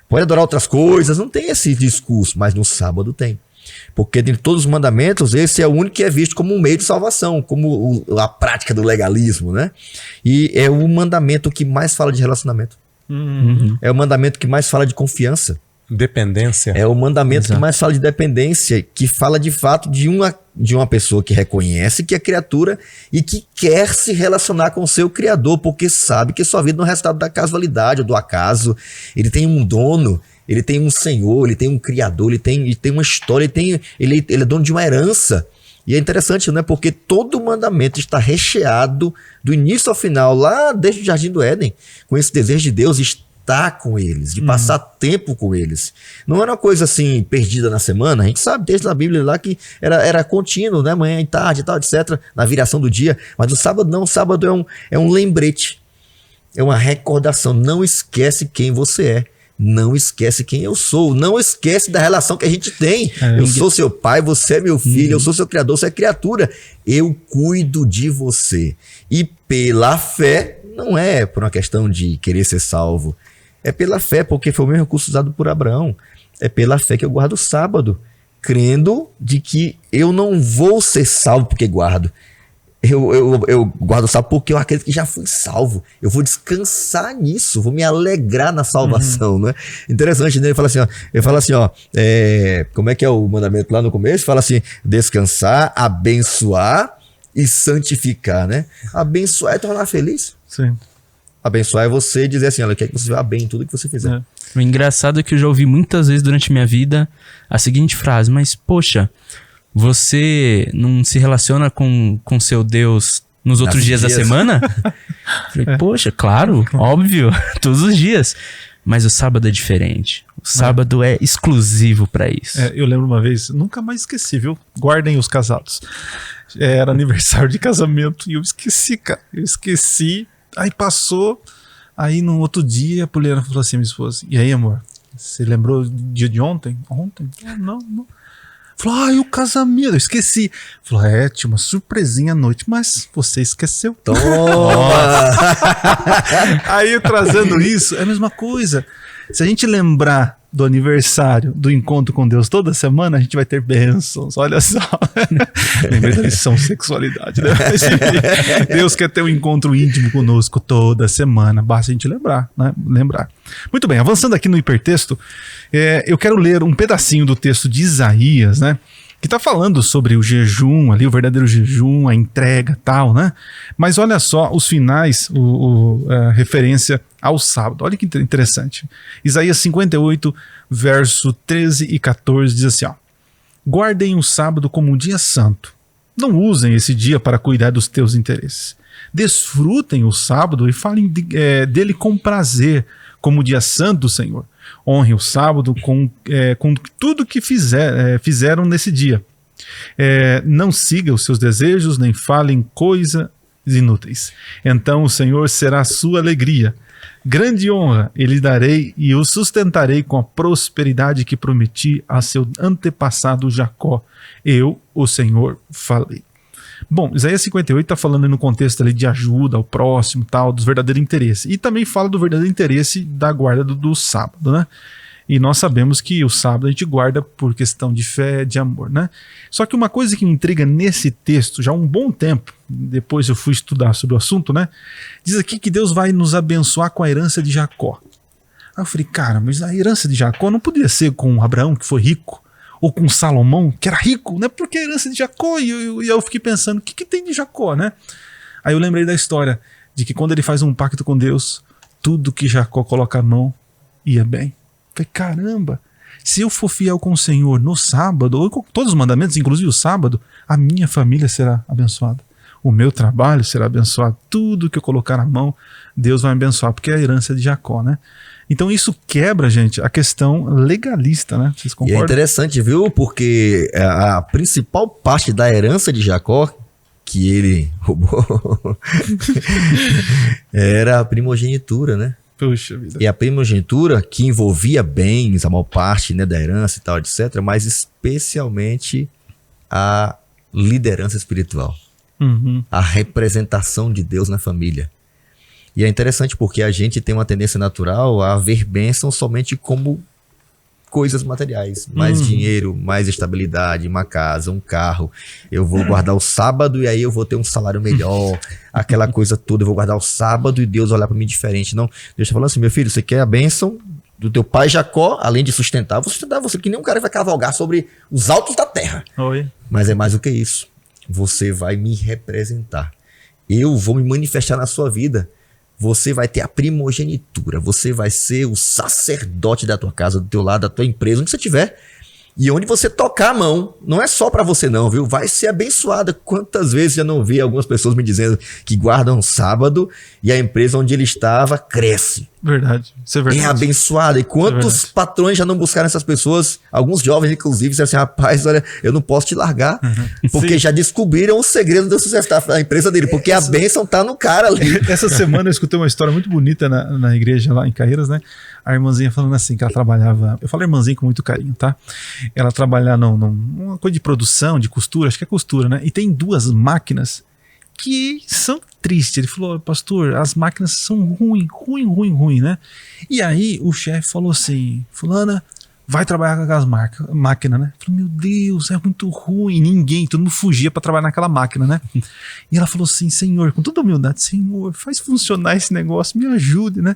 Pode adorar outras coisas, não tem esse discurso, mas no sábado tem. Porque de todos os mandamentos, esse é o único que é visto como um meio de salvação, como a prática do legalismo, né? E é o mandamento que mais fala de relacionamento. É o mandamento que mais fala de confiança. Dependência. É o mandamento que mais fala de dependência, que fala de fato de uma pessoa que reconhece que é criatura e que quer se relacionar com o seu Criador, porque sabe que sua vida não é resultado da casualidade ou do acaso. Ele tem um dono, ele tem um Senhor, ele tem um Criador, ele tem uma história, ele é dono de uma herança. E é interessante, né? Porque todo mandamento está recheado do início ao final, lá desde o Jardim do Éden, com esse desejo de Deus estar com eles, de passar tempo com eles. Não era uma coisa assim, perdida na semana. A gente sabe desde a Bíblia lá que era contínuo, né? Manhã e tarde e tal, etc. Na viração do dia. Mas no sábado não. O sábado é um lembrete. É uma recordação. Não esquece quem você é. Não esquece quem eu sou. Não esquece da relação que a gente tem. Eu sou seu pai, você é meu filho. Eu sou seu criador, você é criatura. Eu cuido de você. E pela fé, não é por uma questão de querer ser salvo. É pela fé, porque foi o mesmo recurso usado por Abraão. É pela fé que eu guardo o sábado, crendo de que eu não vou ser salvo porque guardo. Eu guardo o sábado porque eu acredito que já fui salvo. Eu vou descansar nisso, vou me alegrar na salvação, né? Interessante, né? Ele fala assim, ó, como é que é o mandamento lá no começo? Fala assim, descansar, abençoar e santificar, né? Abençoar é tornar feliz. Sim. Abençoar é você dizer assim, olha, quer que você vá bem em tudo que você fizer. O engraçado é que eu já ouvi muitas vezes durante minha vida a seguinte frase, mas poxa, você não se relaciona com seu Deus nos outros dias da semana? Falei, poxa, claro, óbvio, todos os dias. Mas o sábado é diferente. O sábado é exclusivo para isso. Eu lembro uma vez, nunca mais esqueci, viu? Guardem os casados. Era aniversário de casamento e eu esqueci, cara. Eu esqueci. Aí passou, aí no outro dia a Poliana falou assim, minha esposa, e aí, amor, você lembrou do dia de ontem? Ontem? Não. Falou, e o casamento? Eu esqueci. Falou, tinha uma surpresinha à noite, mas você esqueceu. Toma! Aí trazendo isso, é a mesma coisa. Se a gente lembrar do aniversário, do encontro com Deus toda semana, a gente vai ter bênçãos, olha só. Lembrei da lição sexualidade, né? Deus quer ter um encontro íntimo conosco toda semana, basta a gente lembrar, né? Muito bem, avançando aqui no hipertexto, eu quero ler um pedacinho do texto de Isaías, né? Que está falando sobre o jejum ali, o verdadeiro jejum, a entrega e tal, né? Mas olha só os finais, a referência ao sábado. Olha que interessante. Isaías 58, verso 13 e 14 diz assim, ó. Guardem o sábado como um dia santo. Não usem esse dia para cuidar dos teus interesses. Desfrutem o sábado e falem dele com prazer, como o dia santo do Senhor. Honrem o sábado com tudo que fizeram nesse dia. Não sigam os seus desejos, nem falem coisas inúteis. Então o Senhor será a sua alegria. Grande honra ele darei e o sustentarei com a prosperidade que prometi a seu antepassado Jacó. Eu, o Senhor, falei. Bom, Isaías 58 está falando no contexto ali de ajuda ao próximo, tal, dos verdadeiros interesses. E também fala do verdadeiro interesse da guarda do sábado, né? E nós sabemos que o sábado a gente guarda por questão de fé, de amor, né? Só que uma coisa que me intriga nesse texto, já há um bom tempo, depois eu fui estudar sobre o assunto, né? Diz aqui que Deus vai nos abençoar com a herança de Jacó. Aí eu falei, cara, mas a herança de Jacó não podia ser com Abraão, que foi rico, ou com Salomão, que era rico, né? Porque a herança de Jacó, e eu fiquei pensando, o que tem de Jacó, né? Aí eu lembrei da história de que quando ele faz um pacto com Deus, tudo que Jacó coloca a mão ia bem. Eu falei, caramba, se eu for fiel com o Senhor no sábado, ou com todos os mandamentos, inclusive o sábado, a minha família será abençoada. O meu trabalho será abençoado. Tudo que eu colocar na mão, Deus vai me abençoar, porque é a herança de Jacó, né? Então isso quebra, gente, a questão legalista, né? Vocês concordam? E é interessante, viu? Porque a principal parte da herança de Jacó, que ele roubou, era a primogenitura, né? Puxa vida. E a primogenitura que envolvia bens, a maior parte, né, da herança e tal, etc., mas especialmente a liderança espiritual. A representação de Deus na família. E é interessante porque a gente tem uma tendência natural a ver bênçãos somente como coisas materiais. Mais dinheiro, mais estabilidade, uma casa, um carro. Eu vou guardar o sábado e aí eu vou ter um salário melhor. Aquela coisa toda, eu vou guardar o sábado e Deus olhar para mim diferente. Não, Deus está falando assim, meu filho, você quer a bênção do teu pai Jacó, além de sustentar, vou sustentar você, que nem um cara que vai cavalgar sobre os altos da terra. Oi. Mas é mais do que isso. Você vai me representar. Eu vou me manifestar na sua vida. Você vai ter a primogenitura. Você vai ser o sacerdote da tua casa, do teu lado, da tua empresa, onde você estiver. E onde você tocar a mão, não é só para você não, viu? Vai ser abençoada. Quantas vezes já não vi algumas pessoas me dizendo que guardam sábado e a empresa onde ele estava cresce. Verdade, isso é verdade. É abençoada. E quantos patrões já não buscaram essas pessoas? Alguns jovens, inclusive, disseram assim, rapaz, olha, eu não posso te largar. Porque já descobriram o segredo do sucesso da empresa dele. Porque a bênção tá no cara ali. Essa semana eu escutei uma história muito bonita na igreja lá em Caieiras, né? A irmãzinha falando assim, que ela trabalhava... Eu falo irmãzinha com muito carinho, tá? Ela trabalha numa coisa de produção, de costura, acho que é costura, né? E tem 2 máquinas que são tristes. Ele falou, pastor, as máquinas são ruim, né? E aí o chefe falou assim, fulana, vai trabalhar com aquelas máquinas, né? Eu falei, meu Deus, é muito ruim. Todo mundo fugia para trabalhar naquela máquina, né? E ela falou assim, Senhor, com toda humildade, Senhor, faz funcionar esse negócio, me ajude, né?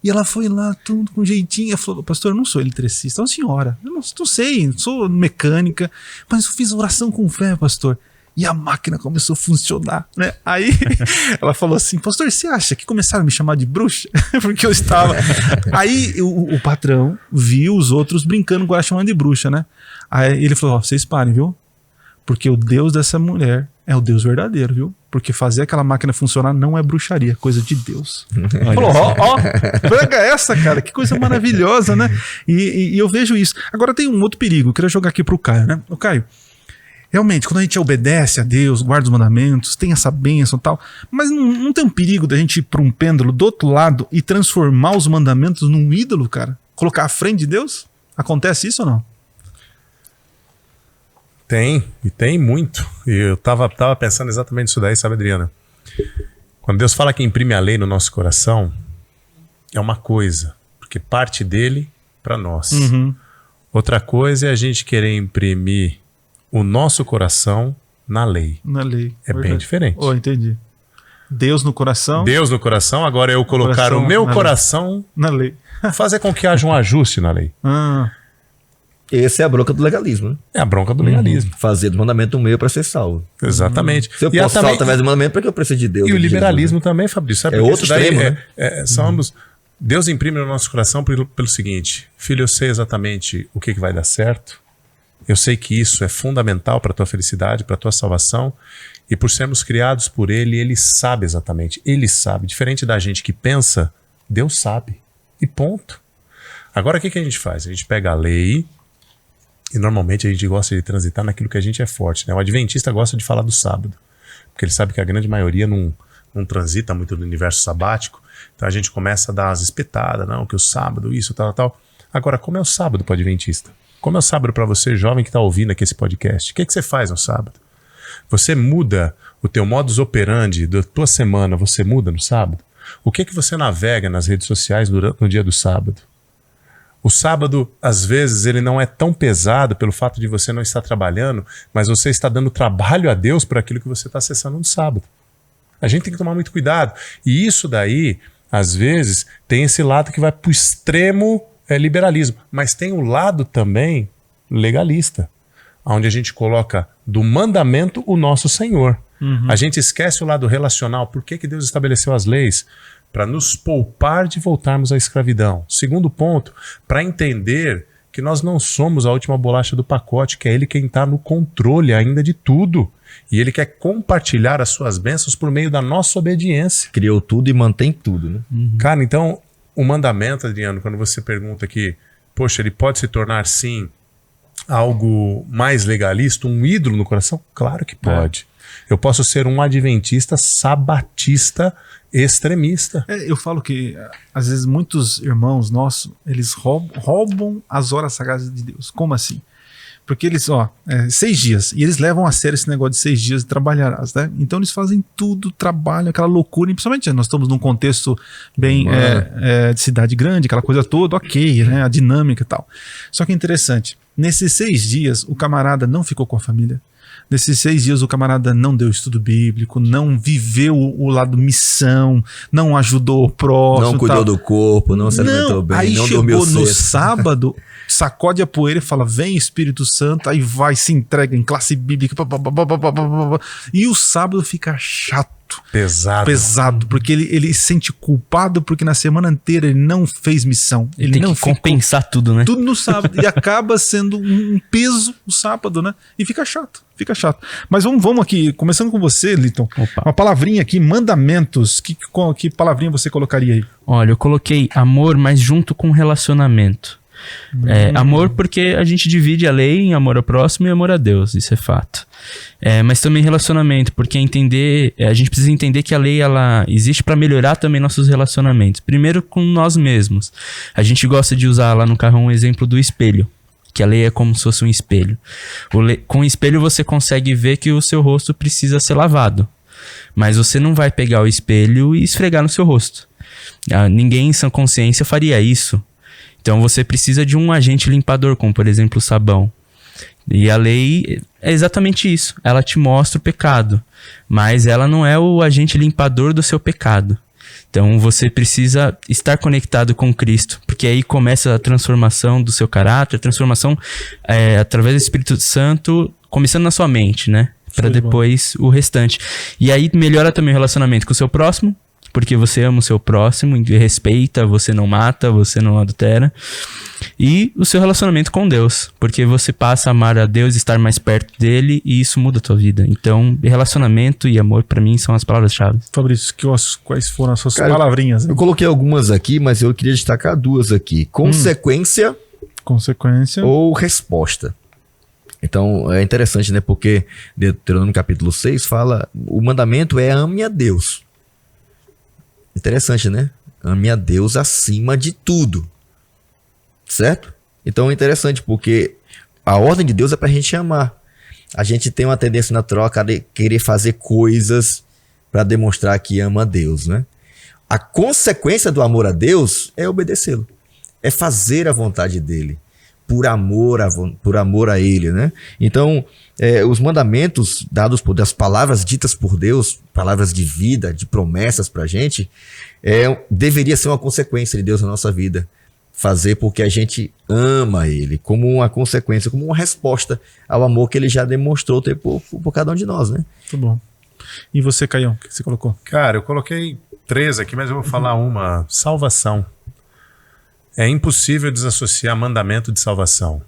E ela foi lá, tudo com jeitinho, ela falou, pastor, eu não sou eletricista, não, senhora, eu não sei, sou mecânica, mas eu fiz oração com fé, pastor. E a máquina começou a funcionar, né? Aí ela falou assim, pastor, você acha que começaram a me chamar de bruxa? Porque eu estava... Aí o patrão viu os outros brincando com ela, chamando de bruxa, né? Aí ele falou, vocês parem, viu? Porque o Deus dessa mulher é o Deus verdadeiro, viu? Porque fazer aquela máquina funcionar não é bruxaria, é coisa de Deus. Falou, pega essa, cara, que coisa maravilhosa, né? E eu vejo isso. Agora tem um outro perigo, eu queria jogar aqui pro Caio, né? O Caio, realmente, quando a gente obedece a Deus, guarda os mandamentos, tem essa bênção e tal, mas não tem um perigo da gente ir para um pêndulo do outro lado e transformar os mandamentos num ídolo, cara? Colocar à frente de Deus? Acontece isso ou não? Tem, e tem muito. E eu tava pensando exatamente nisso daí, sabe, Adriana? Quando Deus fala que imprime a lei no nosso coração, é uma coisa, porque parte dele para nós. Outra coisa é a gente querer imprimir o nosso coração na lei. Na lei. É verdade. Bem diferente. Entendi. Deus no coração. Deus no coração, agora eu colocar o meu coração na lei. Fazer com que haja um ajuste na lei. Essa é a bronca do legalismo, né? É a bronca do legalismo. Fazer do mandamento um meio para ser salvo. Exatamente. Se eu posso salvar através do mandamento, para que eu preciso de Deus? E o liberalismo também, Fabrício. Sabe? É outro extremo, né? São ambos. Deus imprime no nosso coração pelo seguinte, filho, eu sei exatamente o que vai dar certo, eu sei que isso é fundamental para a tua felicidade, para a tua salvação, e por sermos criados por Ele, Ele sabe exatamente, Ele sabe. Diferente da gente que pensa, Deus sabe. E ponto. Agora o que a gente faz? A gente pega a lei e normalmente a gente gosta de transitar naquilo que a gente é forte, né? O adventista gosta de falar do sábado, porque ele sabe que a grande maioria não transita muito do universo sabático, então a gente começa a dar as espetadas, não, que o sábado, isso, tal. Agora, como é o sábado para o adventista? Como é o sábado para você, jovem que está ouvindo aqui esse podcast? O que você faz no sábado? Você muda o teu modus operandi da tua semana, você muda no sábado? O que você navega nas redes sociais no dia do sábado? O sábado, às vezes, ele não é tão pesado pelo fato de você não estar trabalhando, mas você está dando trabalho a Deus por aquilo que você está acessando no sábado. A gente tem que tomar muito cuidado. E isso daí, às vezes, tem esse lado que vai para o extremo liberalismo, mas tem o lado também legalista, onde a gente coloca do mandamento o nosso Senhor. A gente esquece o lado relacional. Por que Deus estabeleceu as leis? Para nos poupar de voltarmos à escravidão. Segundo ponto, para entender que nós não somos a última bolacha do pacote, que é Ele quem está no controle ainda de tudo. E Ele quer compartilhar as suas bênçãos por meio da nossa obediência. Criou tudo e mantém tudo, né? Cara, então, o mandamento, Adriano, quando você pergunta que, poxa, ele pode se tornar, sim, algo mais legalista, um ídolo no coração? Claro que pode. Eu posso ser um adventista sabatista extremista. Eu falo que, às vezes, muitos irmãos nossos, eles roubam as horas sagradas de Deus. Como assim? Porque eles, 6 dias, e eles levam a sério esse negócio de 6 dias de trabalharás, né? Então eles fazem tudo, trabalham, aquela loucura, e principalmente nós estamos num contexto bem de cidade grande, aquela coisa toda, ok, né? A dinâmica e tal. Só que é interessante, nesses 6 dias, o camarada não ficou com a família. Nesses 6 dias o camarada não deu estudo bíblico, não viveu o lado missão, não ajudou o próximo. Não cuidou do corpo, não se alimentou bem, aí não dormiu cedo. Aí chegou no sábado, sacode a poeira e fala, vem Espírito Santo, aí vai, se entrega em classe bíblica, e o sábado fica chato. Pesado, porque ele se sente culpado porque na semana inteira ele não fez missão. Ele tem não que compensar tudo, né? Tudo no sábado. E acaba sendo um peso o sábado, né? E fica chato. Mas vamos aqui, começando com você, Liton. Uma palavrinha aqui, mandamentos. Que palavrinha você colocaria aí? Olha, eu coloquei amor, mas junto com relacionamento. Amor porque a gente divide a lei em amor ao próximo e amor a Deus, isso é fato. Mas também relacionamento, porque a gente precisa entender que a lei ela existe para melhorar também nossos relacionamentos. Primeiro com nós mesmos. A gente gosta de usar lá no carrão um exemplo do espelho, que a lei é como se fosse um espelho. Com o espelho você consegue ver que o seu rosto precisa ser lavado, mas você não vai pegar o espelho e esfregar no seu rosto. Ninguém em sã consciência faria isso. Então você precisa de um agente limpador, como por exemplo o sabão. E a lei é exatamente isso. Ela te mostra o pecado, mas ela não é o agente limpador do seu pecado. Então você precisa estar conectado com Cristo, porque aí começa a transformação do seu caráter, a transformação através do Espírito Santo, começando na sua mente, né? Para depois o restante. E aí melhora também o relacionamento com o seu próximo, porque você ama o seu próximo, respeita, você não mata, você não adultera. E o seu relacionamento com Deus, porque você passa a amar a Deus, estar mais perto dele, e isso muda a tua vida. Então, relacionamento e amor, pra mim, são as palavras-chave. Fabrício, quais foram as suas palavrinhas? Eu coloquei algumas aqui, mas eu queria destacar 2 aqui. Consequência ou resposta. Então, é interessante, né? Porque Deuteronômio capítulo 6 fala, o mandamento é ame a Deus. Interessante, né? Ame a Deus acima de tudo. Certo? Então é interessante porque a ordem de Deus é pra gente amar. A gente tem uma tendência natural a querer fazer coisas para demonstrar que ama a Deus, né? A consequência do amor a Deus é obedecê-lo. É fazer a vontade dele. Por amor a ele, né? Então, os mandamentos dados das palavras ditas por Deus, palavras de vida, de promessas pra gente, deveria ser uma consequência de Deus na nossa vida. Fazer porque a gente ama ele, como uma consequência, como uma resposta ao amor que ele já demonstrou ter por cada um de nós, né? Muito bom. E você, Caião, o que você colocou? Cara, eu coloquei 3 aqui, mas eu vou falar uma. Salvação. É impossível desassociar mandamento de salvação.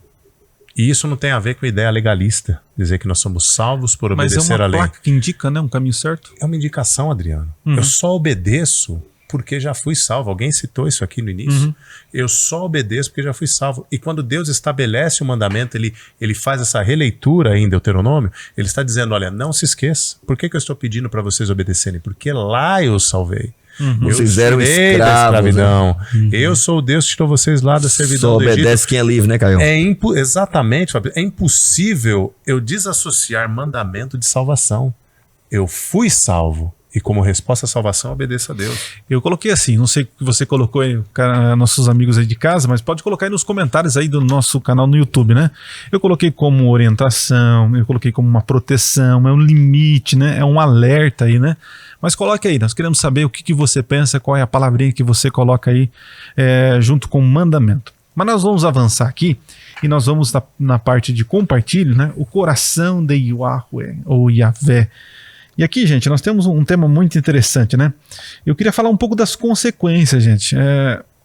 E isso não tem a ver com a ideia legalista, dizer que nós somos salvos por obedecer a lei. Mas é uma placa que indica, né, um caminho certo? É uma indicação, Adriano. Eu só obedeço porque já fui salvo. Alguém citou isso aqui no início. Eu só obedeço porque já fui salvo. E quando Deus estabelece o mandamento, ele faz essa releitura em Deuteronômio, ele está dizendo, olha, não se esqueça. Por que eu estou pedindo para vocês obedecerem? Porque lá eu salvei. Vocês eram escravos, né? Eu sou o Deus que tirou vocês lá da servidão só do Egito. Obedece quem é livre, né, Caio? Exatamente, Fabio. É impossível eu desassociar mandamento de salvação. Eu fui salvo. E como resposta à salvação, obedeça a Deus. Eu coloquei assim, não sei o que você colocou aí, nossos amigos aí de casa, mas pode colocar aí nos comentários aí do nosso canal no YouTube, né? Eu coloquei como orientação, eu coloquei como uma proteção, é um limite, né? É um alerta aí, né? Mas coloque aí, nós queremos saber o que você pensa, qual é a palavrinha que você coloca aí junto com o mandamento. Mas nós vamos avançar aqui e nós vamos na parte de compartilho, né? O coração de Yahweh, ou Yahvé. E aqui, gente, nós temos um tema muito interessante, né? Eu queria falar um pouco das consequências, gente.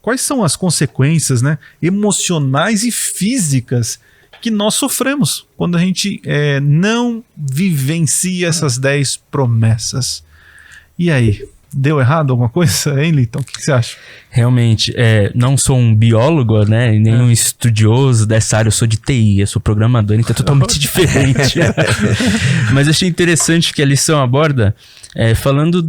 Quais são as consequências, né, emocionais e físicas que nós sofremos quando a gente não vivencia essas 10 promessas? E aí? Deu errado alguma coisa, hein, Linton? O que você acha? Realmente, não sou um biólogo, né, nem um estudioso dessa área, eu sou de TI, eu sou programador, então é totalmente diferente. Mas achei interessante que a lição aborda, falando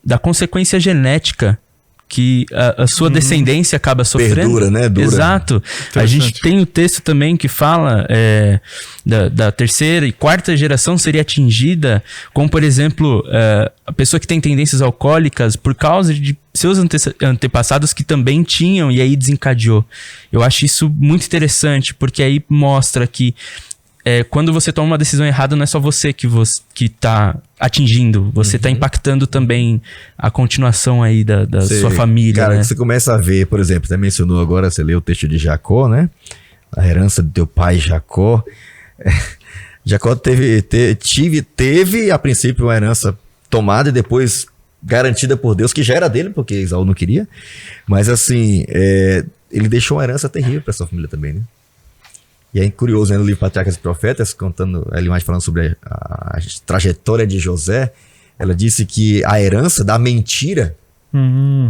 da consequência genética que a sua descendência acaba sofrendo. Perdura, né? Dura. Exato. A gente tem o texto também que fala da terceira e quarta geração seria atingida, como por exemplo, a pessoa que tem tendências alcoólicas por causa de seus antepassados que também tinham e aí desencadeou. Eu acho isso muito interessante, porque aí mostra que quando você toma uma decisão errada, não é só você que está atingindo, você está impactando também a continuação aí da sua família. Cara, né? Você começa a ver, por exemplo, você mencionou agora, você leu o texto de Jacó, né? A herança do teu pai Jacó. Jacó teve a princípio uma herança tomada e depois garantida por Deus, que já era dele, porque Esaú não queria. Mas assim, ele deixou uma herança terrível para sua família também, né? E é curioso, né, no livro Patriarcas e Profetas, contando, Ellen White falando sobre a trajetória de José, ela disse que a herança da mentira,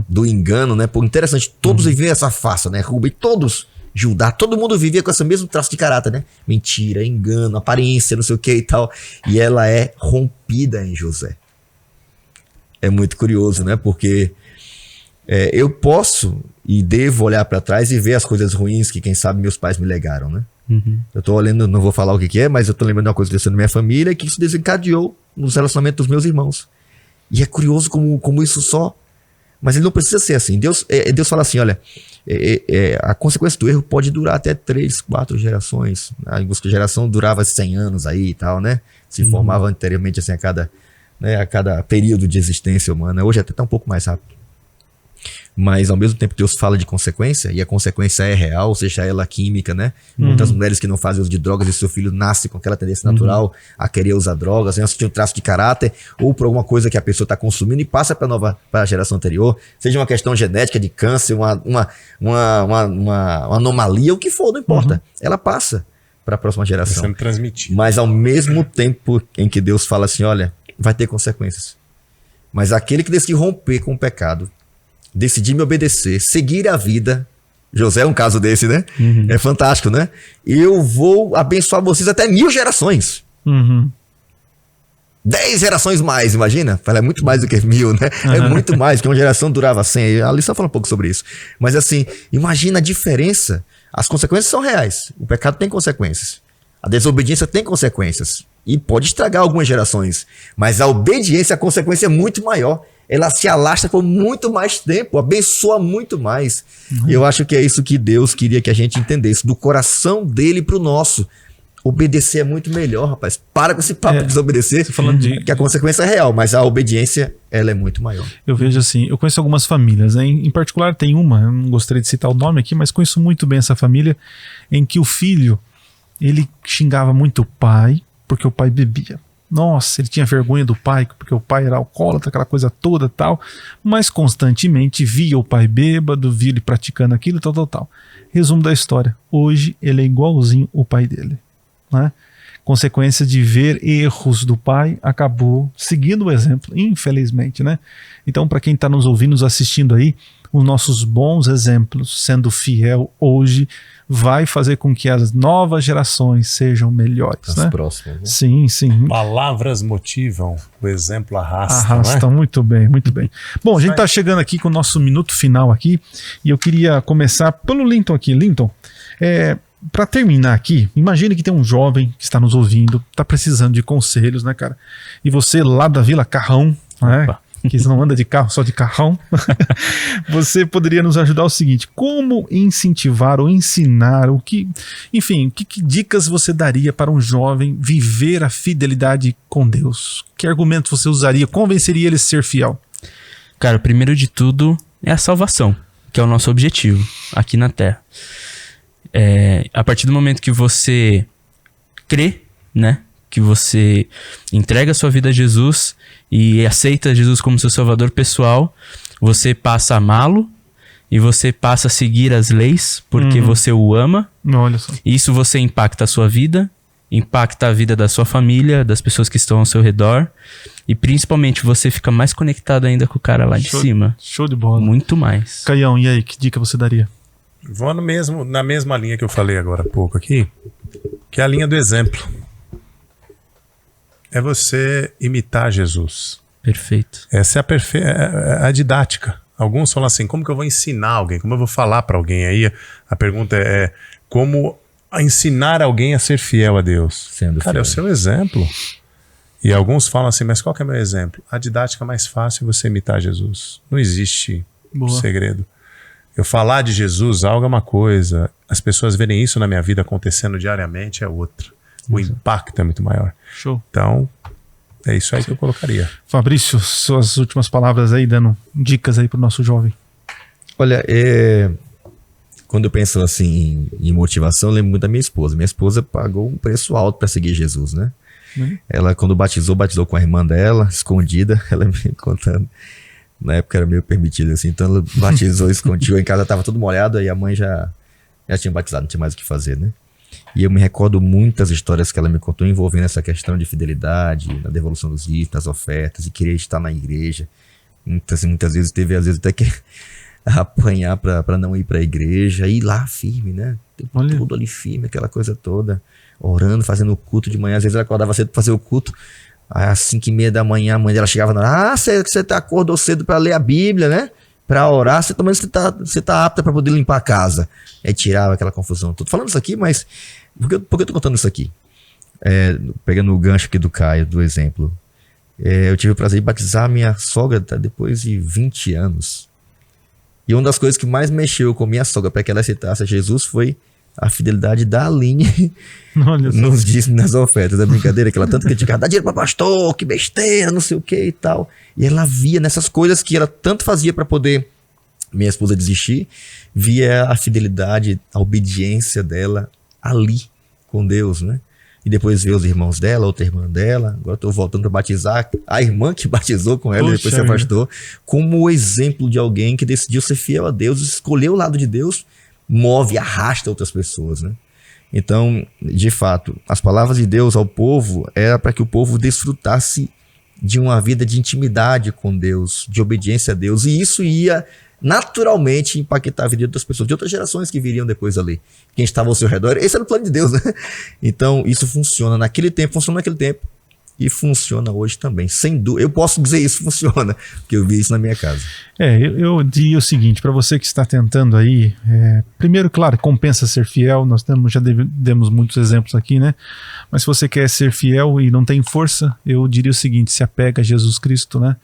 do engano, né? Pô, interessante, todos viviam essa farsa, né? Rubem, todos, Judá, todo mundo vivia com esse mesmo traço de caráter, né? Mentira, engano, aparência, não sei o que e tal. E ela é rompida em José. É muito curioso, né? Porque eu posso e devo olhar para trás e ver as coisas ruins que, quem sabe, meus pais me legaram, né? Eu tô olhando, não vou falar o que é, mas eu tô lembrando de uma coisa que aconteceu na minha família e que isso desencadeou nos relacionamentos dos meus irmãos. E é curioso como isso só... Mas ele não precisa ser assim. Deus fala assim, olha, a consequência do erro pode durar até 3, 4 gerações. A geração durava 100 anos aí e tal, né? Se formava anteriormente assim a cada período de existência humana. Hoje até tá um pouco mais rápido. Mas ao mesmo tempo Deus fala de consequência, e a consequência é real, seja ela química, né? Muitas mulheres que não fazem uso de drogas e seu filho nasce com aquela tendência natural a querer usar drogas, né? Tem um traço de caráter, ou por alguma coisa que a pessoa está consumindo e passa para a geração anterior, seja uma questão genética de câncer, uma anomalia, o que for, não importa. Ela passa para a próxima geração. Sendo transmitido. Mas ao mesmo tempo em que Deus fala assim, olha, vai ter consequências. Mas aquele que decide romper com o pecado, decidir me obedecer, seguir a vida. José é um caso desse, né? É fantástico, né? Eu vou abençoar vocês até 1000 gerações. 10 gerações mais, imagina? É muito mais do que 1000, né? É muito mais, porque uma geração durava 100. A lição fala um pouco sobre isso. Mas assim, imagina a diferença. As consequências são reais. O pecado tem consequências. A desobediência tem consequências. E pode estragar algumas gerações. Mas a obediência, a consequência é muito maior. Ela se alastra por muito mais tempo, abençoa muito mais. E eu acho que é isso que Deus queria que a gente entendesse, do coração dele pro nosso. Obedecer é muito melhor, rapaz. Para com esse papo de desobedecer, que a consequência é real, mas a obediência, ela é muito maior. Eu vejo assim, eu conheço algumas famílias, né? Em particular tem uma, eu não gostaria de citar o nome aqui, mas conheço muito bem essa família, em que o filho, ele xingava muito o pai, porque o pai bebia. Nossa, ele tinha vergonha do pai, porque o pai era alcoólatra, aquela coisa toda tal, mas constantemente via o pai bêbado, via ele praticando aquilo, tal. Resumo da história, hoje ele é igualzinho o pai dele, né? Consequência de ver erros do pai, acabou seguindo o exemplo, infelizmente, né? Então, para quem está nos ouvindo, nos assistindo aí, os nossos bons exemplos, sendo fiel hoje, vai fazer com que as novas gerações sejam melhores. As próximas. Né? Sim, sim. Palavras motivam, o exemplo arrasta. Arrasta, né? Muito bem, muito bem. Bom, a gente está chegando aqui com o nosso minuto final aqui, e eu queria começar pelo Linton aqui. Linton, para terminar aqui, imagine que tem um jovem que está nos ouvindo, está precisando de conselhos, né, cara? E você lá da Vila Carrão, né? Que não anda de carro, só de carrão. Você poderia nos ajudar o seguinte: como incentivar ou ensinar enfim, que dicas você daria para um jovem viver a fidelidade com Deus? Que argumentos você usaria, convenceria ele a ser fiel? Cara, primeiro de tudo é a salvação, que é o nosso objetivo aqui na Terra. A partir do momento que você crê, né? Que você entrega a sua vida a Jesus e aceita Jesus como seu salvador pessoal, você passa a amá-lo e você passa a seguir as leis porque você o ama. Olha só. Isso você impacta a sua vida, impacta a vida da sua família, das pessoas que estão ao seu redor e principalmente você fica mais conectado ainda com o cara lá de cima. Show de bola. Muito mais. Caião, e aí, que dica você daria? Vou na mesma linha que eu falei agora há pouco aqui, que é a linha do exemplo. É você imitar Jesus. Perfeito. Essa é a didática. Alguns falam assim, como que eu vou ensinar alguém? Como eu vou falar para alguém? Aí a pergunta é como ensinar alguém a ser fiel a Deus? Sendo Cara, fiel. é o seu exemplo. E alguns falam assim, mas qual que é o meu exemplo? A didática mais fácil é você imitar Jesus. Não existe segredo. Eu falar de Jesus, algo é uma coisa. As pessoas verem isso na minha vida acontecendo diariamente é outra. O impacto é muito maior. Show. Então, é isso aí que eu colocaria. Fabrício, suas últimas palavras aí, dando dicas aí pro nosso jovem. Olha, quando eu penso assim em motivação, eu lembro muito da minha esposa. Minha esposa pagou um preço alto para seguir Jesus, né? Ela, quando batizou com a irmã dela, escondida, ela me contando. Na época era meio permitido assim, então ela batizou escondido. Em casa tava tudo molhado e a mãe já tinha batizado, não tinha mais o que fazer, né? E eu me recordo muitas histórias que ela me contou envolvendo essa questão de fidelidade, na devolução dos dízimos, das ofertas, e querer estar na igreja. Muitas vezes teve, às vezes, até que apanhar para não ir para a igreja, e ir lá firme, né? Tudo ali firme, aquela coisa toda, orando, fazendo o culto de manhã. Às vezes ela acordava cedo para fazer o culto, aí às 5:30 da manhã, a mãe dela chegava na hora, você acordou cedo para ler a Bíblia, né? Para orar, você tá apta para poder limpar a casa. Aí tirava aquela confusão. Tô falando isso aqui, mas por que eu tô contando isso aqui? Pegando o gancho aqui do Caio, do exemplo. Eu tive o prazer de batizar a minha sogra depois de 20 anos. E uma das coisas que mais mexeu com minha sogra para que ela aceitasse a Jesus foi a fidelidade da Aline nos dízimos, nas ofertas. É brincadeira que ela tanto criticava, dá dinheiro para pastor, que besteira, não sei o que e tal. E ela via nessas coisas que ela tanto fazia para poder minha esposa desistir, via a fidelidade, a obediência dela ali com Deus, né? E depois ver os irmãos dela, outra irmã dela. Agora estou voltando para batizar a irmã que batizou com ela e depois se afastou, como o exemplo de alguém que decidiu ser fiel a Deus, escolheu o lado de Deus, move, arrasta outras pessoas, né? Então, de fato, as palavras de Deus ao povo era para que o povo desfrutasse de uma vida de intimidade com Deus, de obediência a Deus, e isso ia naturalmente impactar a vida de outras pessoas, de outras gerações que viriam depois ali, quem estava ao seu redor. Esse era o plano de Deus, né? Então, isso funciona naquele tempo, e funciona hoje também, sem dúvida. Eu posso dizer isso funciona, porque eu vi isso na minha casa. Eu diria o seguinte, para você que está tentando aí, primeiro, claro, compensa ser fiel, nós já demos muitos exemplos aqui, né? Mas se você quer ser fiel e não tem força, eu diria o seguinte, se apega a Jesus Cristo, né?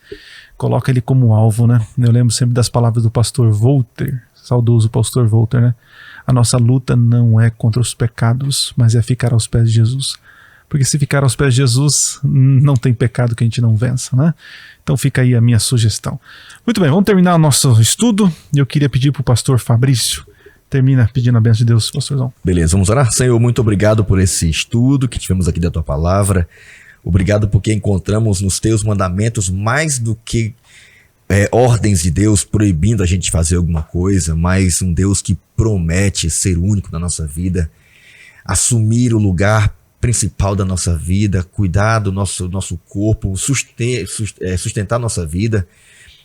Coloca ele como alvo, né? Eu lembro sempre das palavras do pastor Voltaire, saudoso pastor Voltaire, né? A nossa luta não é contra os pecados, mas é ficar aos pés de Jesus. Porque se ficar aos pés de Jesus, não tem pecado que a gente não vença, né? Então fica aí a minha sugestão. Muito bem, vamos terminar o nosso estudo. Eu queria pedir para o pastor Fabrício, termina pedindo a bênção de Deus, pastorzão. Beleza, vamos orar. Senhor, muito obrigado por esse estudo que tivemos aqui da Tua Palavra. Obrigado porque encontramos nos Teus mandamentos mais do que ordens de Deus proibindo a gente de fazer alguma coisa, mas um Deus que promete ser único na nossa vida, assumir o lugar principal da nossa vida, cuidar do nosso corpo, sustentar a nossa vida,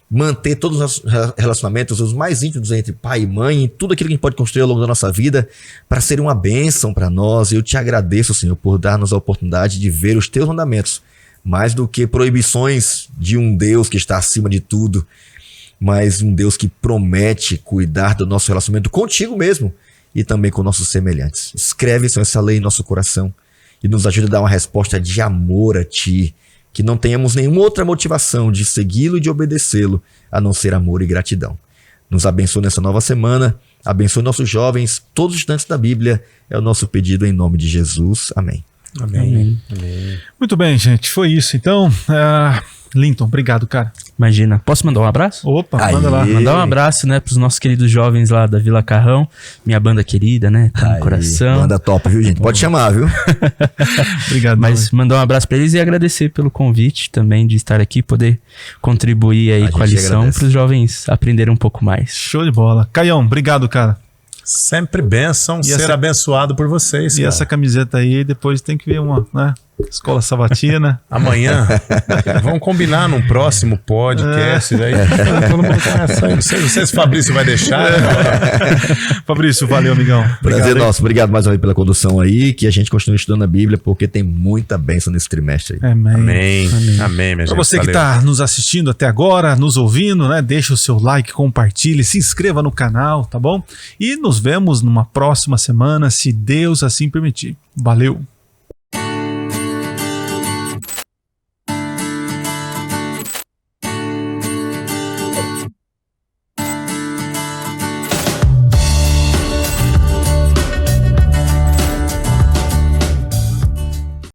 manter todos os relacionamentos, os mais íntimos entre pai e mãe, tudo aquilo que a gente pode construir ao longo da nossa vida para ser uma bênção para nós. Eu te agradeço, Senhor, por dar-nos a oportunidade de ver os teus mandamentos, mais do que proibições de um Deus que está acima de tudo, mas um Deus que promete cuidar do nosso relacionamento contigo mesmo e também com nossos semelhantes. Escreve, Senhor, essa lei em nosso coração e nos ajuda a dar uma resposta de amor a Ti, que não tenhamos nenhuma outra motivação de segui-lo e de obedecê-lo, a não ser amor e gratidão. Nos abençoe nessa nova semana, abençoe nossos jovens, todos os estudantes da Bíblia, é o nosso pedido em nome de Jesus. Amém. Amém. Amém. Muito bem, gente, foi isso. Então, Linton, obrigado, cara. Imagina. Posso mandar um abraço? Opa, manda lá. Mandar um abraço, né, pros nossos queridos jovens lá da Vila Carrão. Minha banda querida, né? Tá no coração. Banda top, viu, gente? Pode chamar, viu? Obrigado. Mas mandar um abraço pra eles e agradecer pelo convite também de estar aqui, poder contribuir aí com a lição pros jovens aprenderem um pouco mais. Show de bola. Caião, obrigado, cara. Sempre bênção ser abençoado por vocês. E essa camiseta aí, depois tem que ver uma, né? Escola Sabatina. Amanhã, vamos combinar num próximo podcast. Aí, todo mundo começa aí. Não sei se o Fabrício vai deixar. Fabrício, valeu, amigão. Prazer nosso. Obrigado mais uma vez pela condução aí. Que a gente continue estudando a Bíblia, porque tem muita bênção nesse trimestre aí. Amém. Amém, minha gente. Pra você que tá nos assistindo até agora, nos ouvindo, né? Deixa o seu like, compartilhe, se inscreva no canal, tá bom? E nos vemos numa próxima semana, se Deus assim permitir. Valeu!